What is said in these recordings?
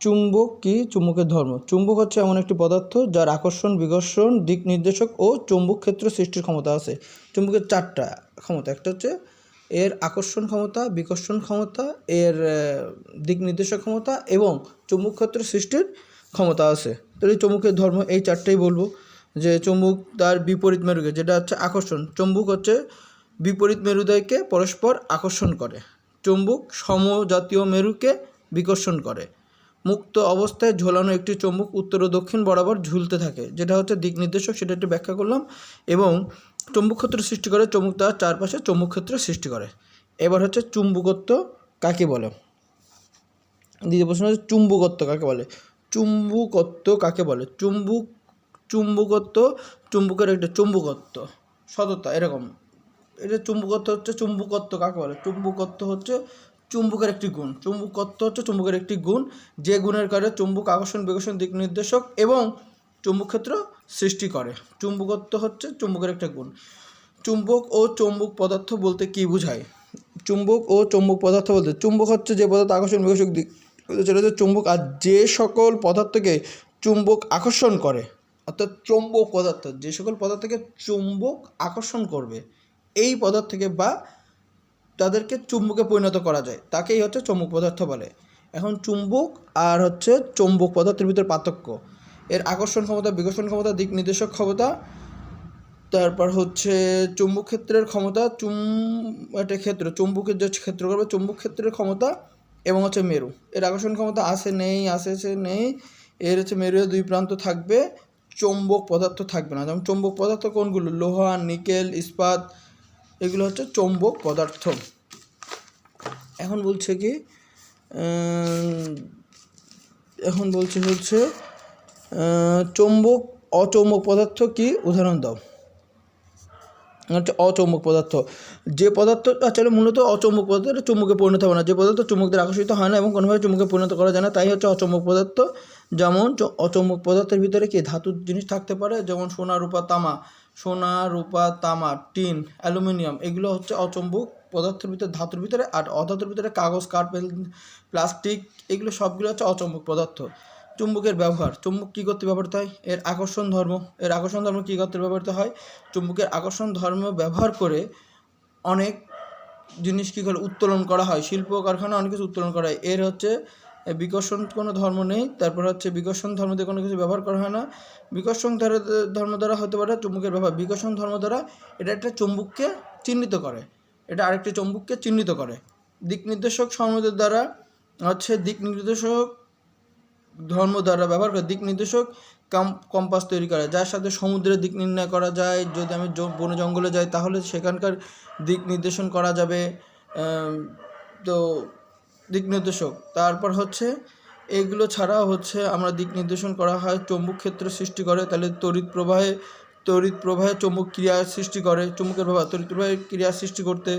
চুম্বক কি? চুম্বকের ধর্ম। চুম্বক হচ্ছে এমন একটি পদার্থ যার আকর্ষণ, বিকর্ষণ, দিক নির্দেশক ও চৌম্বক ক্ষেত্র সৃষ্টির ক্ষমতা আছে। চুম্বকের চারটা ক্ষমতা, একটা হচ্ছে এর আকর্ষণ ক্ষমতা, বিকর্ষণ ক্ষমতা, এর দিক নির্দেশক ক্ষমতা এবং চৌম্বক ক্ষেত্র সৃষ্টির ক্ষমতা আছে। তো এই চুম্বকের ধর্ম এই চারটাই বলবো। যে চুম্বক তার বিপরীত মেরুকে, যেটা হচ্ছে আকর্ষণ, চুম্বক হচ্ছে বিপরীত মেরুদ্বয়কে পরস্পর আকর্ষণ করে। চুম্বক সমজাতীয় মেরুকে বিকর্ষণ করে। মুক্ত অবস্থায় ঝোলানো একটি চুম্বক উত্তর ও দক্ষিণ বরাবর ঝুলতে থাকে, যেটা হচ্ছে দিক নির্দেশক, সেটা একটু ব্যাখ্যা করলাম। এবং চুম্বক ক্ষেত্র সৃষ্টি করে, চুম্বক তার চারপাশে চুম্বক ক্ষেত্র সৃষ্টি করে। এবার হচ্ছে চুম্বকত্ব কাকে বলে। দ্বিতীয় প্রশ্ন হচ্ছে চুম্বকত্ব কাকে বলে। চুম্বকত্ব কাকে বলে? চুম্বকত্ব চুম্বকের একটা চুম্বকত্ব সততা এরকম। এটা চুম্বকত্ব হচ্ছে, চুম্বকত্ব কাকে বলে? চুম্বকত্ব হচ্ছে চুম্বকের একটি গুণ। চুম্বকত্ব হচ্ছে চুম্বকের একটি গুণ, যে গুণের কারণে চুম্বক আকর্ষণ, বিকর্ষণ, দিক নির্দেশক এবং চুম্বক ক্ষেত্র সৃষ্টি করে। চুম্বকত্ব হচ্ছে চুম্বকের একটা গুণ। চুম্বক ও চৌম্বক পদার্থ বলতে কী বোঝায়? চুম্বক ও চৌম্বক পদার্থ বলতে, চুম্বক হচ্ছে যে পদার্থ আকর্ষণ, বিকর্ষণ, দিক সেটা হচ্ছে চুম্বক। আর যে সকল পদার্থকে চুম্বক আকর্ষণ করে, অর্থাৎ চৌম্বক পদার্থ, যে সকল পদার্থকে চুম্বক আকর্ষণ করবে এই পদার্থকে বা তাদেরকে চুম্বকে পরিণত করা যায়, তাকেই হচ্ছে চৌম্বক পদার্থ বলে। এখন চুম্বক আর হচ্ছে চৌম্বক পদার্থের ভিতরে পার্থক্য, এর আকর্ষণ ক্ষমতা, বিকর্ষণ ক্ষমতা, দিক নির্দেশক ক্ষমতা, তারপর হচ্ছে চুম্বক ক্ষেত্রের ক্ষমতা, একটা ক্ষেত্র চুম্বকের যে ক্ষেত্র করবে চুম্বক ক্ষেত্রের ক্ষমতা, এবং হচ্ছে মেরু, এর আকর্ষণ ক্ষমতা আছে নেই, নেই। এর হচ্ছে মেরুর দুই প্রান্ত থাকবে, চৌম্বক পদার্থ থাকবে না। যেমন চৌম্বক পদার্থ কোনগুলো? লোহা, নিকেল, ইস্পাত, এগুলো হচ্ছে চৌম্বক পদার্থ। এখন বলছে কি, এখন বলছে হচ্ছে চৌম্বক অচৌম্বক পদার্থ কি? উদাহরণ দাও। হচ্ছে অচৌম্বক পদার্থ, যে পদার্থ আসলে মূলত অচৌম্বক পদার্থ, এটা চুম্বকে পরিণত হবে না, যে পদার্থ চুম্বকদের আকর্ষিত হয় না এবং কোনোভাবে চুম্বকে পরিণত করা যায় না, তাই হচ্ছে অচৌম্বক পদার্থ। যেমন অচৌম্বক পদার্থের ভিতরে কি ধাতুর জিনিস থাকতে পারে, যেমন সোনা, রূপা, তামা, টিন, অ্যালুমিনিয়াম, এগুলো হচ্ছে অচৌম্বক পদার্থের ভিতরে, ধাতুর ভিতরে। আর অধাতুর ভিতরে কাগজ, কাঠ, প্লাস্টিক, এগুলো সবগুলো হচ্ছে অচৌম্বক পদার্থ। চুম্বকের ব্যবহার, চুম্বক কী করতে ব্যবহৃত হয়? এর আকর্ষণ ধর্ম, কী করতে ব্যবহৃত হয়? চুম্বকের আকর্ষণ ধর্ম ব্যবহার করে অনেক জিনিস কী করে উত্তোলন করা হয়, শিল্প কারখানা অনেক কিছু উত্তোলন করা হয়। এর হচ্ছে বিকর্ষণ কোনো ধর্ম নেই, তারপর হচ্ছে বিকর্ষণ ধর্ম দিয়ে কোনো কিছু ব্যবহার করা হয় না। বিকর্ষণ ধর্ম দ্বারা হতে পারে চুম্বকের ব্যবহার, বিকর্ষণ ধর্ম দ্বারা এটা একটা চুম্বককে চিহ্নিত করে, এটা আরেকটি চুম্বককে চিহ্নিত করে। দিক নির্দেশক সমাজের দ্বারা হচ্ছে দিক নির্দেশক ধর্ম দ্বারা ব্যবহার করে দিক নির্দেশক কম্পাস তৈরি করা, যার সাথে সমুদ্রের দিক নির্ণয় করা যায়। যদি আমি বনে জঙ্গলে যাই তাহলে সেখানকার দিক নির্দেশন করা যাবে। তো দিক নির্দেশক, তারপর হচ্ছে এগুলো ছাড়াও হচ্ছে আমরা দিক নির্দেশন করা হয় চৌম্বক ক্ষেত্র সৃষ্টি করে। তাহলে তড়িৎ প্রবাহে চৌম্বক ক্রিয়া সৃষ্টি করে। চুম্বকের ব্যবহার তড়িৎ প্রবাহের ক্রিয়া সৃষ্টি করতে,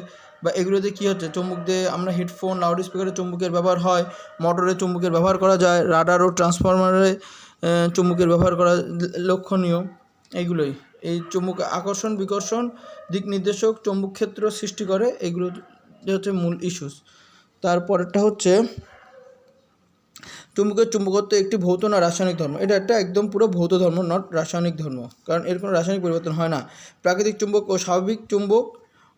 বা এগুলোতে কী হচ্ছে, চুম্বক দিয়ে আমরা হেডফোন, লাউড স্পিকারে চুম্বকের ব্যবহার হয়, মোটরে চুম্বকের ব্যবহার করা যায়, রাডার ও ট্রান্সফরমারে চুম্বকের ব্যবহার করা লক্ষণীয়। এইগুলোই এই চুম্বক আকর্ষণ, বিকর্ষণ, দিক নির্দেশক, চুম্বক ক্ষেত্র সৃষ্টি করে, এগুলো হচ্ছে মূল ইস্যুস। তারপরেরটা হচ্ছে চুম্বকের চুম্বকত্ব একটি ভৌত না রাসায়নিক ধর্ম। এটা একটা একদম পুরো ভৌত ধর্ম, নট রাসায়নিক ধর্ম, কারণ এর কোনো রাসায়নিক পরিবর্তন হয় না। প্রাকৃতিক চুম্বক ও স্বাভাবিক চুম্বক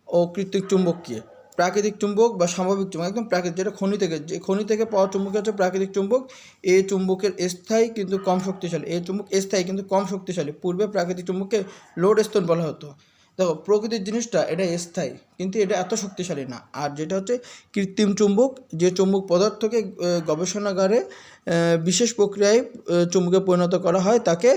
ও কৃত্রিম চুম্বক কী? প্রাকৃতিক চুম্বক বা স্বাভাবিক চুম্বক, একদম প্রাকৃতিক, যেটা খনি থেকে পাওয়া চুম্বক হচ্ছে প্রাকৃতিক চুম্বক। এই চুম্বকের স্থায়ী কিন্তু কম শক্তিশালী, এই চুম্বক স্থায়ী কিন্তু কম শক্তিশালী। পূর্বে প্রাকৃতিক চুম্বককে লোড স্টোন বলা হতো। দেখো, প্রকৃতির জিনিসটা এটা স্থায়ী কিন্তু এটা এত শক্তিশালী না। আর যেটা হচ্ছে কৃত্রিম চুম্বক, যে চুম্বক পদার্থকে গবেষণাগারে বিশেষ প্রক্রিয়ায় চুম্বকে পরিণত করা হয়, তাকে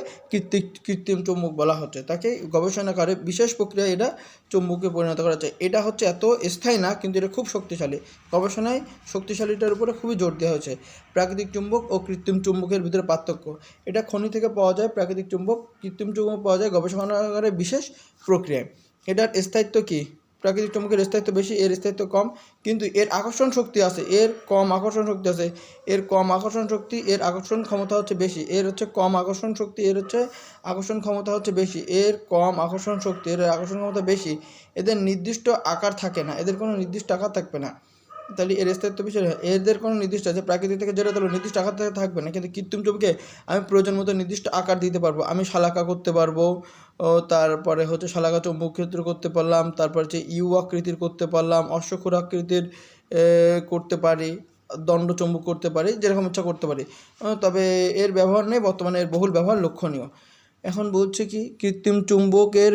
কৃত্রিম চুম্বক বলা হচ্ছে। তাকে গবেষণাগারে বিশেষ প্রক্রিয়ায় এটা চুম্বকে পরিণত করা যায়। এটা হচ্ছে এত স্থায়ী না কিন্তু এটা খুব শক্তিশালী। গবেষণায় শক্তিশালীটার উপরে খুবই জোর দেওয়া হয়েছে। প্রাকৃতিক চুম্বক ও কৃত্রিম চুম্বকের ভিতরে পার্থক্য, এটা খনি থেকে পাওয়া যায় প্রাকৃতিক চুম্বক, কৃত্রিম চুম্বক পাওয়া যায় গবেষণাগারে বিশেষ প্রক্রিয়ায়। এটার স্থায়িত্ব কী? প্রাকৃতিক চুম্বকের স্থায়িত্ব বেশি, এর স্থায়িত্ব কম, কিন্তু এর আকর্ষণ শক্তি আছে, এর কম আকর্ষণ শক্তি আছে। এর কম আকর্ষণ শক্তি, এর আকর্ষণ ক্ষমতা হচ্ছে বেশি, এর হচ্ছে কম আকর্ষণ শক্তি, এর হচ্ছে আকর্ষণ ক্ষমতা হচ্ছে বেশি, এর কম আকর্ষণ শক্তি, এর আকর্ষণ ক্ষমতা বেশি। এদের নির্দিষ্ট আকার থাকে না, এদের কোনো নির্দিষ্ট আকার থাকবে না। তাহলে এর স্থায়িত্ব বিষয় এদের কোনো নির্দিষ্ট আছে, প্রাকৃতিক থেকে যেটা তাহলে নির্দিষ্ট আকার থেকে থাকবে না, কিন্তু কৃত্রিম চুম্বকে আমি প্রয়োজন মতো নির্দিষ্ট আকার দিতে পারবো। আমি শালাকা করতে পারবো, তারপরে হচ্ছে শালাকা চুম্বক ক্ষেত্র করতে পারলাম, তারপর হচ্ছে ইউ আকৃতির করতে পারলাম, অশ্বক্ষুর আকৃতির করতে পারি, দণ্ড চুম্বক করতে পারি, যেরকম ইচ্ছা করতে পারি। তবে এর ব্যবহার নেই বর্তমানে, এর বহুল ব্যবহার লক্ষণীয়। এখন বলছে কি কৃত্রিম চুম্বকের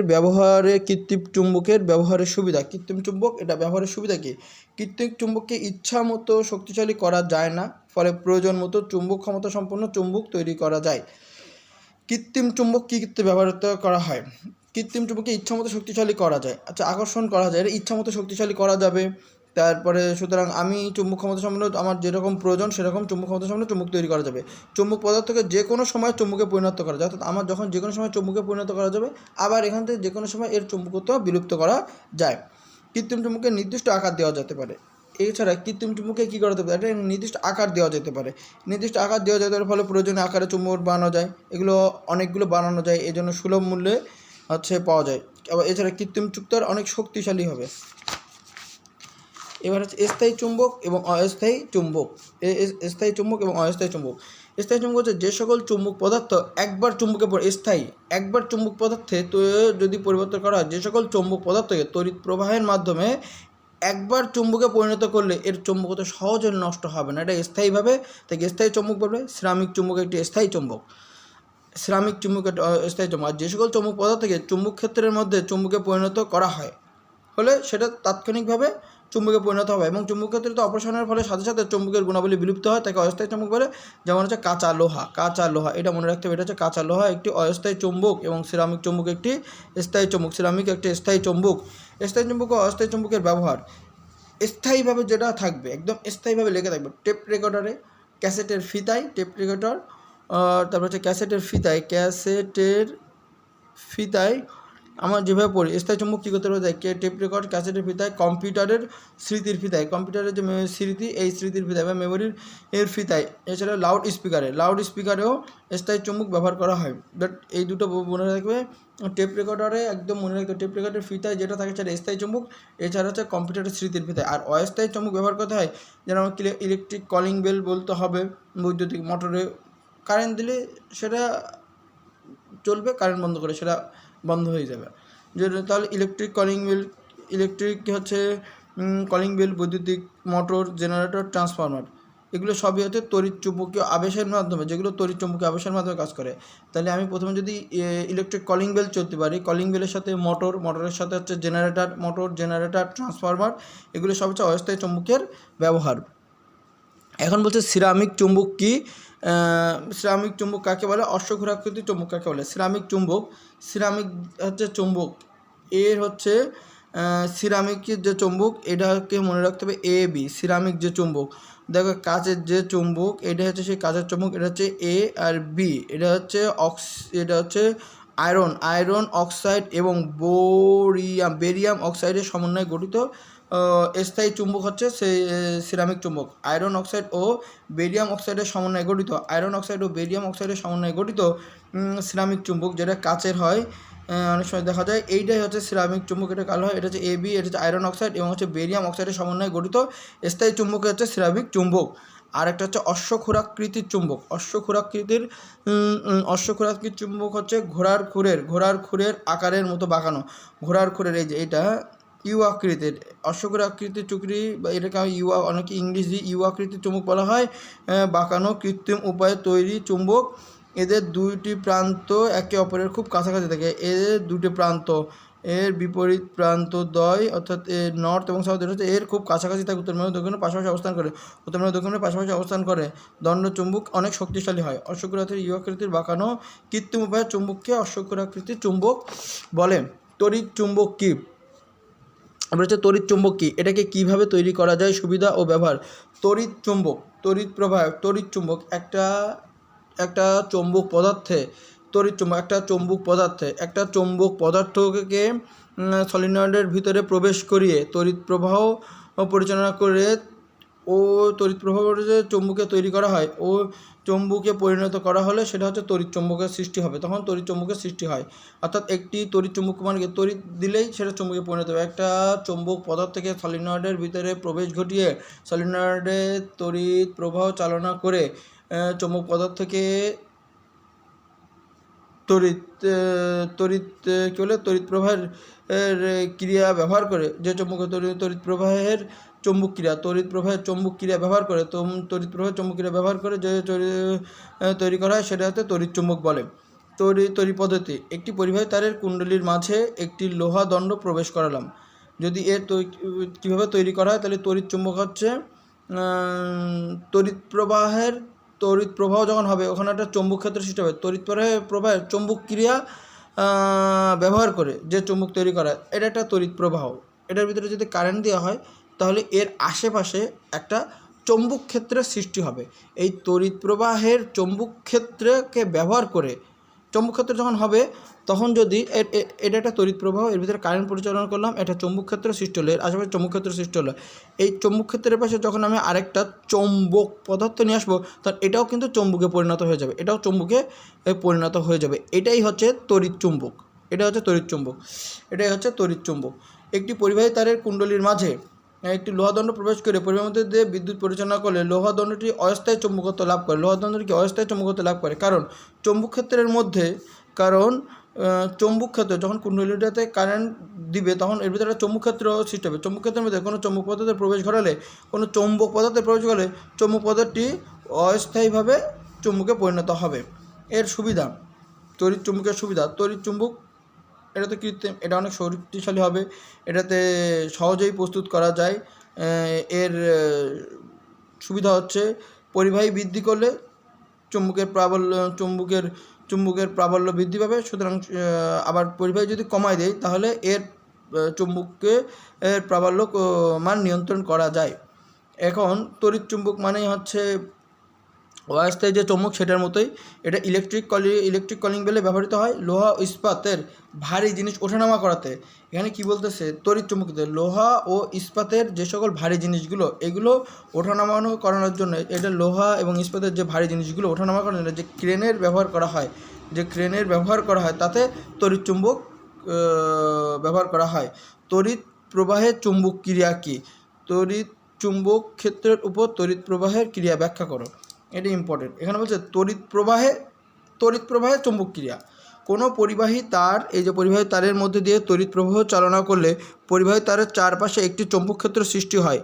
ব্যবহারের সুবিধা। কৃত্রিম চুম্বক এটা ব্যবহারের সুবিধা কি? কৃত্রিম চুম্বককে ইচ্ছা মতো শক্তিশালী করা যায় না, ফলে প্রয়োজন মতো চুম্বক ক্ষমতা সম্পন্ন চুম্বক তৈরি করা যায়। কৃত্রিম চুম্বক কী ক্ষেত্রে ব্যবহৃত করা হয়? কৃত্রিম চুম্বককে ইচ্ছা মতো শক্তিশালী করা যায়। আচ্ছা, আকর্ষণ করা যায়, এটা ইচ্ছা মতো শক্তিশালী করা যাবে। তারপরে সুতরাং আমি চুম্বক ক্ষমতা সম্পন্ন আমার যেরকম প্রয়োজন সেরকম চুম্বক ক্ষমতা সম্পন্ন চুম্বক তৈরি করা যাবে। চুম্বক পদার্থকে যে কোনো সময় চুম্বকে পরিণত করা যায়, অর্থাৎ আমার যখন যে কোনো সময় চুম্বকে পরিণত করা যাবে, আবার এখান থেকে যে কোনো সময় এর চুম্বকত্ব বিলুপ্ত করা যায়। কৃত্রিম চুম্বকে নির্দিষ্ট আকার দেওয়া যেতে পারে। এছাড়া কৃত্রিম চুম্বকে কী করা যেতে পারে? একটা নির্দিষ্ট আকার দেওয়া যেতে পারে। নির্দিষ্ট আকার দেওয়া যেতে পারে, ফলে প্রয়োজনীয় আকারে চুম্বক বানানো যায়। এগুলো অনেকগুলো বানানো যায়, এই জন্য সুলভ মূল্যে পাওয়া যায়। আবার এছাড়া কৃত্রিম চুম্বক অনেক শক্তিশালী হবে। এবার হচ্ছে স্থায়ী চুম্বক এবং অস্থায়ী চুম্বক। স্থায়ী চুম্বক এবং অস্থায়ী চুম্বক। স্থায়ী চুম্বক হচ্ছে যে সকল চুম্বক পদার্থ একবার চুম্বকে স্থায়ী, একবার চুম্বক পদার্থে তো যদি পরিবর্তন করা হয়, যে সকল চুম্বক পদার্থকে তড়িৎ প্রবাহের মাধ্যমে একবার চুম্বকে পরিণত করলে এর চুম্বকত্ব সহজে নষ্ট হবে না, এটা স্থায়ীভাবে, তাই স্থায়ী চুম্বক বলবে। সিরামিক চুম্বক একটি স্থায়ী চুম্বক, সিরামিক চুম্বক একটা স্থায়ী চুম্বক। আর যে সকল চুম্বক পদার্থকে চুম্বক ক্ষেত্রের মধ্যে চুম্বকে পরিণত করা হয় হলে সেটা তাৎক্ষণিকভাবে চুম্বকে পরিণত হবে, এবং চুম্বক ক্ষেত্রে অপসারণের ফলে সাথে সাথে চুম্বকের গুণাবলী বিলুপ্ত হয়, তাকে অস্থায়ী চুম্বক বলে। যেমন হচ্ছে কাঁচা লোহা, এটা মনে রাখতে হবে, এটা হচ্ছে কাঁচা লোহা একটি অস্থায়ী চুম্বক, এবং সিরামিক চুম্বক একটি স্থায়ী চুম্বক। সিরামিক একটি স্থায়ী চুম্বক। স্থায়ী চুম্বক ও অস্থায়ী চুম্বকের ব্যবহার। স্থায়ীভাবে যেটা থাকবে, একদম স্থায়ীভাবে লেগে থাকবে টেপ রেকর্ডারে, ক্যাসেটের ফিতায়, টেপ রেকর্ডার, তারপর হচ্ছে ক্যাসেটের ফিতায় আমার যেভাবে পড়ি। স্থায়ী চুম্বক কী করতে পারে? টেপ রেকর্ড, ক্যাসেটের ফিতায়, কম্পিউটারের স্মৃতির ফিতায়, কম্পিউটারের যে স্মৃতি এই স্মৃতির ফিতায় বা মেমোরির ফিতায়। এছাড়া লাউড স্পিকারেও স্থায়ী চুম্বক ব্যবহার করা হয়। বাট এই দুটো মনে রাখবে, টেপ রেকর্ডারে একদম মনে রাখতে, টেপ রেকর্ডের ফিতায় যেটা থাকে সেটা স্থায়ী চুম্বক। এছাড়া হচ্ছে কম্পিউটারের স্মৃতির ফিতায়। আর অস্থায়ী চুম্বক ব্যবহার করতে হয় যেন আমার ইলেকট্রিক কলিং বেল বলতে হবে। বৈদ্যুতিক মোটরে কারেন্ট দিলে সেটা চলবে, কারেন্ট বন্ধ করে সেটা বন্ধ হয়ে যাবে। তাহলে কলিং বেল, বৈদ্যুতিক মোটর, জেনারেটর, ট্রান্সফরমার, এগুলো সবই হচ্ছে তড়িৎ চুম্বকীয় আবেশের মাধ্যমে, যেগুলো তড়িৎ চুম্বকীয় আবেশের মাধ্যমে কাজ করে। তাহলে আমি প্রথমে যদি ইলেকট্রিক কলিং বেল চলতে পারি, কলিং বেলের সাথে মোটরের সাথে হচ্ছে জেনারেটর, ট্রান্সফরমার, এগুলো সব হচ্ছে অস্থায়ী চুম্বকের ব্যবহার। এখন বলছে সিরামিক চুম্বক কি? সিরামিক চুম্বক কাকে বলে? অশ্বক্ষুরাকৃতির চুম্বক কাকে বলে? সিরামিক হচ্ছে চুম্বক, এর হচ্ছে সিরামিকের যে চুম্বক এটাকে মনে রাখতে হবে এ বি। সিরামিক যে চুম্বক, দেখো কাচের যে চুম্বক, এটা হচ্ছে সেই কাচের চুম্বক, এটা হচ্ছে এ, আর বি এটা হচ্ছে আয়রন অক্সাইড এবং বেরিয়াম অক্সাইডের সমন্বয়ে গঠিত স্থায়ী চুম্বক হচ্ছে সেই সিরামিক চুম্বক। আয়রন অক্সাইড ও বেরিয়াম অক্সাইডের সমন্বয়ে গঠিত সিরামিক চুম্বক, যেটা কাচের হয়, অনেক সময় দেখা যায়। এইটাই হচ্ছে সিরামিক চুম্বক, এটা কালো হয়। এটা হচ্ছে এবি, এটা হচ্ছে আয়রন অক্সাইড এবং হচ্ছে বেরিয়াম অক্সাইডের সমন্বয়ে গঠিত স্থায়ী চুম্বক হচ্ছে সিরামিক চুম্বক। আর একটা হচ্ছে অশ্বক্ষুরাকৃতির চুম্বক। অশ্বক্ষুরাকৃতির চুম্বক হচ্ছে ঘোড়ার খুরের আকারের মতো বাঁকানো। ঘোড়ার খুরের এই যে এটা ইউ আকৃতির, অশ্বক্ষুরাকৃতির চুকরি বা এটাকে অনেকে ইংরেজি ইউ আকৃতির চুম্বক বলা হয়। বাঁকানো কৃত্রিম উপায়ে তৈরি চুম্বক। এদের দুইটি প্রান্ত একে অপরের খুব কাছাকাছি থাকে। এর দুটি প্রান্ত, এর বিপরীত প্রান্ত দ্বয়, অর্থাৎ এর নর্থ এবং সাউথ, হচ্ছে এর খুব কাছাকাছি থাকে। উত্তর মেরু দক্ষিণে পাশাপাশি অবস্থান করে। দণ্ড চুম্বক অনেক শক্তিশালী হয়। অশ্বক্ষুরাকৃতির ইউ আকৃতির বাঁকানো কৃত্রিম উপায়ে চুম্বককে অশ্বক্ষুরাকৃতির চুম্বক বলে। তড়িৎ চুম্বক কী? আমরা হচ্ছে তড়িৎ চুম্বক কী, এটাকে কীভাবে তৈরি করা যায়, সুবিধা ও ব্যবহার। তড়িৎ চুম্বক একটা চৌম্বক পদার্থকে সলিনয়েডের ভিতরে প্রবেশ করিয়ে তড়িৎ প্রবাহ পরিচালনা করে ও তড়িৎ প্রবাহ চৌম্বকে তৈরি করা হয় ও চুম্বকে পরিণত করা হলে সেটা হচ্ছে তড়িৎ চুম্বকের সৃষ্টি হবে, তখন তড়িৎ চুম্বকের সৃষ্টি হয়। অর্থাৎ একটি তড়িৎ চুম্বক মানে তড়িৎ দিলেই সেটা চুম্বকে পরিণত হবে। একটা চুম্বক পদার্থ থেকে সলিনয়েডের ভিতরে প্রবেশ ঘটিয়ে সলিনয়েডে তড়িৎ প্রবাহ চালনা করে চুম্বক পদার্থকে তড়িৎ কী বলে তড়িৎ প্রবাহের ক্রিয়া ব্যবহার করে যে চুম্বক তড়িৎ প্রবাহের চুম্বক ক্রিয়া তড়িৎ প্রবাহের চুম্বক ক্রিয়া ব্যবহার করে তড়িৎ প্রবাহের চুম্বক ক্রিয়া ব্যবহার করে যে তৈরি করা হয় সেটা হচ্ছে তড়িৎ চুম্বক বলে। তড়িৎ পদ্ধতি: একটি পরিবাহী তারের কুণ্ডলীর মাঝে একটি লোহা দণ্ড প্রবেশ করালাম। যদি এর কীভাবে তৈরি করা হয় তাহলে তড়িৎ চুম্বক হচ্ছে তড়িৎ প্রবাহ যখন হবে ওখানে একটা চৌম্বক ক্ষেত্র সৃষ্টি হবে। তড়িৎ প্রবাহের চৌম্বক ক্রিয়া ব্যবহার করে যে চুম্বক তৈরি করা এটা একটা তড়িৎ প্রবাহ। এটার ভিতরে যদি কারেন্ট দেওয়া হয় তাহলে এর আশেপাশে একটা চৌম্বক ক্ষেত্রের সৃষ্টি হবে। এই তড়িৎ প্রবাহের চৌম্বক ক্ষেত্রকে ব্যবহার করে চৌম্বক ক্ষেত্র যখন হবে তখন যদি এটা একটা তড়িৎ প্রবাহ, এর ভিতরে কারেন্ট পরিচালনা করলাম, একটা চৌম্বক ক্ষেত্র সৃষ্টি হলো, এর আশেপাশে চৌম্বক ক্ষেত্র সৃষ্টি হলো। এই চৌম্বক ক্ষেত্রের পাশে যখন আমি আরেকটা চৌম্বক পদার্থ নিয়ে আসবো তখন এটাও কিন্তু চৌম্বকে পরিণত হয়ে যাবে, এটাও চৌম্বকে পরিণত হয়ে যাবে। এটাই হচ্ছে তড়িৎ চুম্বক, এটাই হচ্ছে তড়িৎ চুম্বক। একটি পরিবাহী তারের কুণ্ডলীর মাঝে একটি লোহাদণ্ড প্রবেশ করে পরিবাহীর মধ্যে দিয়ে বিদ্যুৎ পরিচালনা করলে লোহাদণ্ডটি অস্থায়ী চৌম্বকত্ব লাভ করে। লোহাদণ্ডটি কি অস্থায়ী চৌম্বকত্ব লাভ করে? কারণ চৌম্বক ক্ষেত্রের মধ্যে চৌম্বক ক্ষেত্র যখন কুণ্ডলীটাতে কারেন্ট দিবে তখন এর ভিতরে চৌম্বক ক্ষেত্র সৃষ্টি হবে। চৌম্বক ক্ষেত্রের মধ্যে কোনো চৌম্বক পদার্থের প্রবেশ ঘটালে চৌম্বক পদার্থটি অস্থায়ীভাবে চৌম্বকে পরিণত হবে। এর সুবিধা: তড়িৎ চুম্বকের সুবিধা: তড়িৎ চুম্বক এটাতে কৃত্রিম, এটা অনেক শক্তিশালী হবে, এটাতে সহজেই প্রস্তুত করা যায়। এর সুবিধা হচ্ছে পরিবাহী বৃদ্ধি করলে চুম্বকের প্রাবল্য বৃদ্ধি পাবে। সুতরাং আবার পরিবাহী যদি কমায় দেয় তাহলে এর চুম্বকের প্রাবল্য মান নিয়ন্ত্রণ করা যায়। এখন তড়িৎ চুম্বক মানেই হচ্ছে অস্থায়ী যে চৌম্বক সেটার মতোই এটা ইলেকট্রিক কলিং বেলে ব্যবহৃত হয় লোহা ও ইস্পাতের ভারী জিনিস ওঠানামা করাতে। এখানে কি বলতেছে? তড়িৎ চুম্বকীতে লোহা ও ইস্পাতের যে সকল ভারী জিনিসগুলো এগুলো ওঠানামানো করানোর জন্য, এটা লোহা এবং ইস্পাতের যে ভারী জিনিসগুলো ওঠানামা করানোর জন্য যে ক্রেনের ব্যবহার করা হয় তাতে তড়িৎ চুম্বক ব্যবহার করা হয়। তড়িৎ প্রবাহের চুম্বক ক্রিয়া কী? তড়িৎ চুম্বক ক্ষেত্রের উপর তড়িৎ প্রবাহের ক্রিয়া ব্যাখ্যা করো। এটা ইম্পর্টেন্ট। এখানে বলছে তড়িৎ প্রবাহে চৌম্বক ক্রিয়া। কোনো পরিবাহী তার, এই যে পরিবাহী তারের মধ্যে দিয়ে তড়িৎ প্রবাহ চালনা করলে পরিবাহী তারের চারপাশে একটি চৌম্বক ক্ষেত্র সৃষ্টি হয়।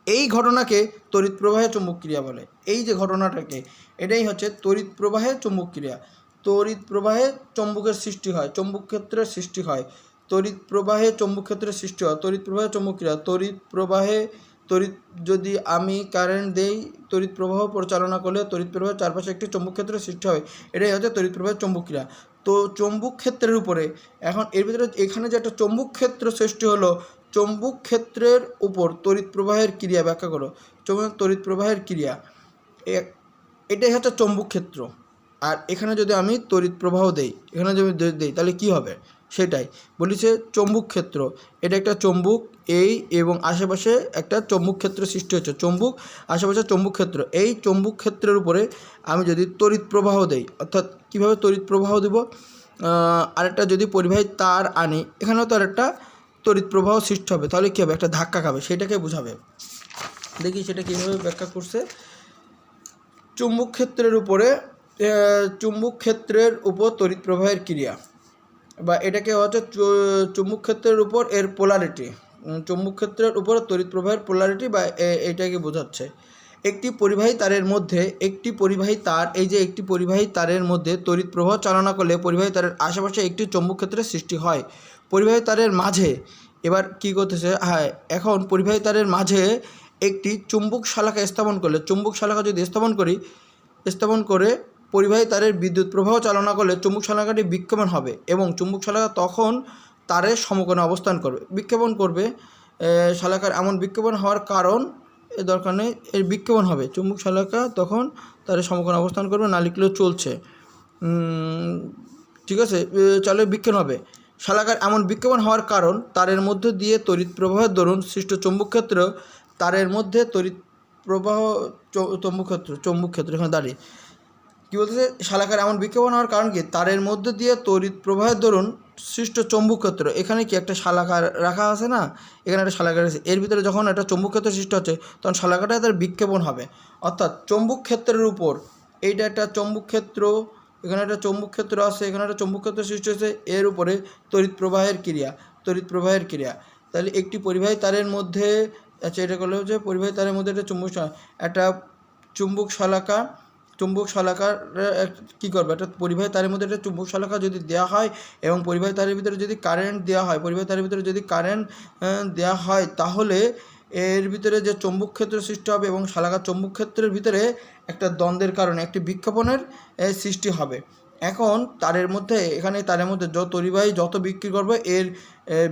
এই ঘটনাকে তড়িৎ প্রবাহে চৌম্বক ক্রিয়া বলে। এই যে ঘটনাটাকে, এটাই হচ্ছে তড়িৎ প্রবাহে চৌম্বক ক্রিয়া। তড়িৎ প্রবাহে চৌম্বকের সৃষ্টি হয়, চৌম্বক ক্ষেত্রের সৃষ্টি হয়। তড়িৎ প্রবাহে চৌম্বক ক্ষেত্রের সৃষ্টি হয়, তড়িৎ প্রবাহে চৌম্বক ক্রিয়া। যদি আমি কারেন্ট দেই, তড়িৎ প্রবাহ পরিচালনা করলে তড়িৎ প্রবাহের চারপাশে একটি চৌম্বক ক্ষেত্রের সৃষ্টি হয়। এটাই হচ্ছে তড়িৎ প্রবাহের চৌম্বক ক্রিয়া। তো চৌম্বক ক্ষেত্রের উপরে এখন এর ভিতরে এখানে যে একটা চৌম্বক ক্ষেত্র সৃষ্টি হলো, চৌম্বক ক্ষেত্রের উপর তড়িৎ প্রবাহের ক্রিয়া ব্যাখ্যা করো। তড়িৎ প্রবাহের ক্রিয়া এটাই হচ্ছে চৌম্বক ক্ষেত্র। আর এখানে যদি আমি তড়িৎ প্রবাহ দেই, তাহলে কি হবে? সেটাই বলেছে চৌম্বক ক্ষেত্র। এটা একটা চৌম্বক এবং আশেপাশে একটা চৌম্বক ক্ষেত্র সৃষ্টি হচ্ছে, আশেপাশে চৌম্বক ক্ষেত্র। এই চৌম্বক ক্ষেত্রের উপরে আমি যদি তড়িৎ প্রবাহ দেই, অর্থাৎ কীভাবে তড়িৎ প্রবাহ দেব? আরেকটা যদি পরিবাহী তার আনি, এখানেও তো আরেকটা তড়িৎ প্রবাহ সৃষ্টি হবে, তাহলে কী হবে? একটা ধাক্কা খাবে, সেটাকে বোঝাবে। দেখি সেটা কীভাবে ব্যাখ্যা করছে। চৌম্বক ক্ষেত্রের উপর তড়িৎ প্রবাহের ক্রিয়া, বা এটাকে হচ্ছে চৌম্বক ক্ষেত্রের উপর এর পোলারিটি, চৌম্বক ক্ষেত্রের উপর তড়িৎ প্রবাহের পোলারিটি, বা এটাকে বোঝাচ্ছে। একটি পরিবাহী তারের মধ্যে তড়িৎ প্রবাহ চালনা করলে পরিবাহী তারের আশেপাশে একটি চৌম্বক ক্ষেত্রের সৃষ্টি হয়। পরিবাহী তারের মাঝে এবার কী করতেছে? এখন পরিবাহী তারের মাঝে একটি চুম্বক শালাকা স্থাপন করলে, চুম্বক শালাকা যদি স্থাপন করে পরিবাহী তারের বিদ্যুৎ প্রবাহ চালনা করলে চুম্বক শালাকাটি বিক্ষেপণ হবে এবং চুম্বক শালাকা তখন তারের সমকোণে অবস্থান করবে, বিক্ষেপণ করবে। শালাকার এমন বিক্ষেপণ হওয়ার কারণ দরকার নেই, এর বিক্ষেপণ হবে। চুম্বক শালাকা তখন তারের সমকোণে অবস্থান করবে, না লিখলেও চলছে, ঠিক আছে? চালে বিক্ষেপণ হবে। শালাকার এমন বিক্ষেপণ হওয়ার কারণ তারের মধ্য দিয়ে তড়িৎ প্রবাহের দরুন সৃষ্ট চৌম্বক ক্ষেত্র, তারের মধ্যে তড়িৎ প্রবাহ চৌম্বক ক্ষেত্র এখানে দাঁড়িয়ে কী বলতেছে, শালাকার এমন বিক্ষেপণ হওয়ার কারণ কি, তারের মধ্যে দিয়ে তড়িৎ প্রবাহের দরুন সৃষ্ট চৌম্বক ক্ষেত্র। এখানে কি একটা শালাকার রাখা আছে না, এখানে একটা শালাকার আছে, এর ভিতরে যখন একটা চৌম্বক ক্ষেত্র সৃষ্টি হচ্ছে তখন শালাকারটা তার বিক্ষেপণ হবে। অর্থাৎ চৌম্বক ক্ষেত্রের উপর, এইটা একটা চৌম্বক ক্ষেত্র, এখানে একটা চৌম্বক ক্ষেত্র আছে, এখানে একটা চৌম্বক ক্ষেত্র সৃষ্টি হয়েছে, এর উপরে তড়িৎ প্রবাহের ক্রিয়া। তাহলে একটি পরিবাহী তারের মধ্যে, আচ্ছা এটা করলে হচ্ছে পরিবাহী তারের মধ্যে একটা চুম্বক শালাকার কী করবে, একটা পরিবাহী তারের মধ্যে একটা চুম্বক শালাকা যদি দেওয়া হয় এবং পরিবাহী তারের ভিতরে যদি কারেন্ট দেওয়া হয়, তাহলে এর ভিতরে যে চৌম্বক ক্ষেত্র সৃষ্টি হবে এবং শালাকার চৌম্বক ক্ষেত্রের ভিতরে একটা দ্বন্দ্বের কারণে একটি বিক্ষেপণের সৃষ্টি হবে। এখন তারের মধ্যে পরিবাহী যত বিক্রি করবে এর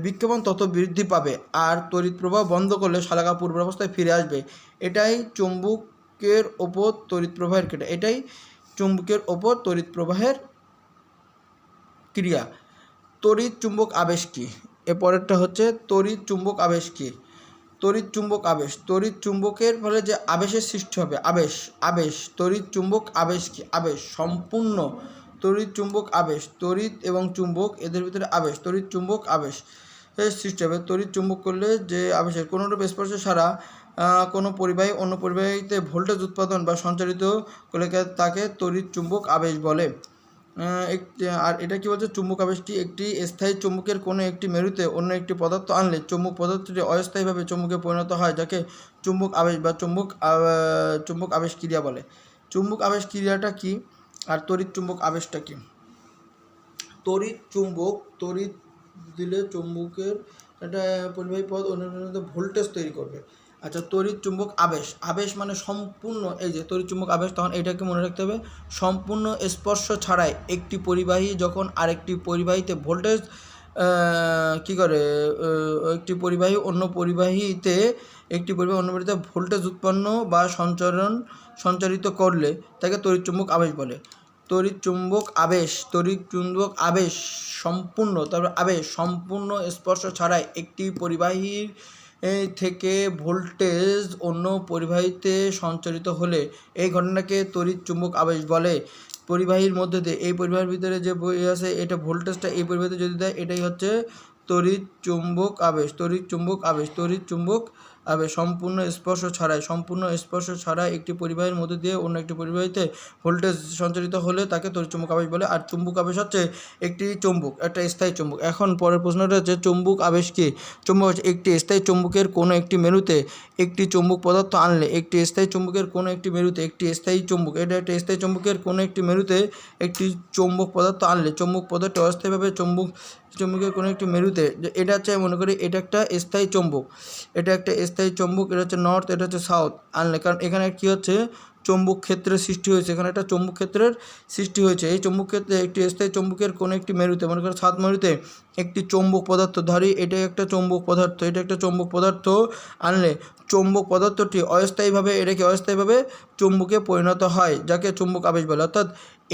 বিক্ষেপণ তত বৃদ্ধি পাবে, আর তড়িৎ প্রবাহ বন্ধ করলে শালাকা পূর্বাবস্থায় ফিরে আসবে। এটাই চুম্বকের ওপর তড়িৎ প্রবাহের ক্রিয়া। তড়িৎ চুম্বক আবেশ কী? এরপরেরটা হচ্ছে তড়িৎ চুম্বক আবেশ কী। তড়িৎ চুম্বকের ফলে যে আবেশের সৃষ্টি হবে, তড়িৎ চুম্বক আবেশ কী? সম্পূর্ণ তড়িৎ চুম্বক আবেশ, তড়িৎ এবং চুম্বক এদের ভিতরে তড়িৎ চুম্বক আবেশ এর সৃষ্টি হবে। তড়িৎ চুম্বক করলে যে আবেশের কোনোরূপ স্পর্শ ছাড়া কোনো পরিবাহী অন্য পরিবাহীতে ভোল্টেজ উৎপাদন বা সঞ্চারিত করলে তাকে তড়িৎ চুম্বক আবেশ বলে। আর এটা কি বলছে, চুম্বক আবেশ কি, একটি স্থায়ী চুম্বকের কোনো একটি মেরুতে অন্য একটি পদার্থ আনলে চুম্বক পদার্থটি অস্থায়ীভাবে চুম্বকে পরিণত হয়, যাকে চুম্বক আবেশ বা চুম্বক আবেশ ক্রিয়া বলে। চুম্বক আবেশ ক্রিয়াটা কি, আর তড়িৎ চুম্বক আবেশটা কি? তড়িৎ দিলে চুম্বকের একটা পরিবাহী পদ অন্য ভোল্টেজ তৈরি করবে। আচ্ছা, তড়িৎ চুম্বক আবেশ মানে সম্পূর্ণ, এই যে তড়িৎ চুম্বক আবেশ, তখন এটাকে মনে রাখতে হবে, সম্পূর্ণ স্পর্শ ছাড়াই একটি পরিবাহী যখন আরেকটি পরিবাহীতে ভোল্টেজ কী করে, একটি পরিবাহী অন্য পরিবাহীতে ভোল্টেজ উৎপন্ন বা সঞ্চারিত করলে তাকে তড়িৎ চুম্বক আবেশ বলে। তড়িৎ চুম্বক আবেশ সম্পূর্ণ স্পর্শ ছাড়াই একটি পরিবাহীর থেকে ভোল্টেজ অন্য পরিবাহীতে সঞ্চারিত হলে এই ঘটনাকে তড়িৎ চুম্বক আবেশ বলে। পরিবাহীর মধ্যে দিয়ে, এই পরিবাহীর ভিতরে যে বই আছে, এটা ভোল্টেজটা এই পরিবাহীতে যদি দেয়, এটাই হচ্ছে তড়িৎ চুম্বক আবেশ। সম্পূর্ণ স্পর্শ ছাড়াই একটি পরিবাহীর মধ্যে দিয়ে অন্য একটি পরিবাহীতে ভোল্টেজ সঞ্চারিত হলে তাকে তড়িৎ চুম্বক আবেশ বলে। আর চুম্বক আবেশ হচ্ছে একটা স্থায়ী চুম্বক। এখন পরের প্রশ্নটা হচ্ছে চুম্বক আবেশ কি? চুম্বক হচ্ছে একটি স্থায়ী চুম্বকের কোনো একটি মেরুতে একটি চুম্বক পদার্থ আনলে একটি স্থায়ী চুম্বকের কোনো একটি মেরুতে একটি চুম্বক পদার্থ আনলে চুম্বক পদার্থটি অস্থায়ীভাবে চুম্বকের কোনো একটি মেরুতে, এটা হচ্ছে মনে করি এটা একটা স্থায়ী চুম্বক, এটা হচ্ছে নর্থ, এটা হচ্ছে সাউথ আনলে, কারণ এখানে কি হচ্ছে, চৌম্বক ক্ষেত্রের সৃষ্টি হয়েছে, এখানে একটা চৌম্বক ক্ষেত্রের সৃষ্টি হয়েছে। এই চৌম্বক ক্ষেত্রে একটি স্থায়ী চৌম্বকের কোনো একটি মেরুতে, মনে করেন সাত মেরুতে একটি চৌম্বক পদার্থ ধরি, এটা একটা চৌম্বক পদার্থ আনলে চৌম্বক পদার্থটি অস্থায়ীভাবে চৌম্বকে পরিণত হয়, যাকে চুম্বক আবেশ বলে। অর্থাৎ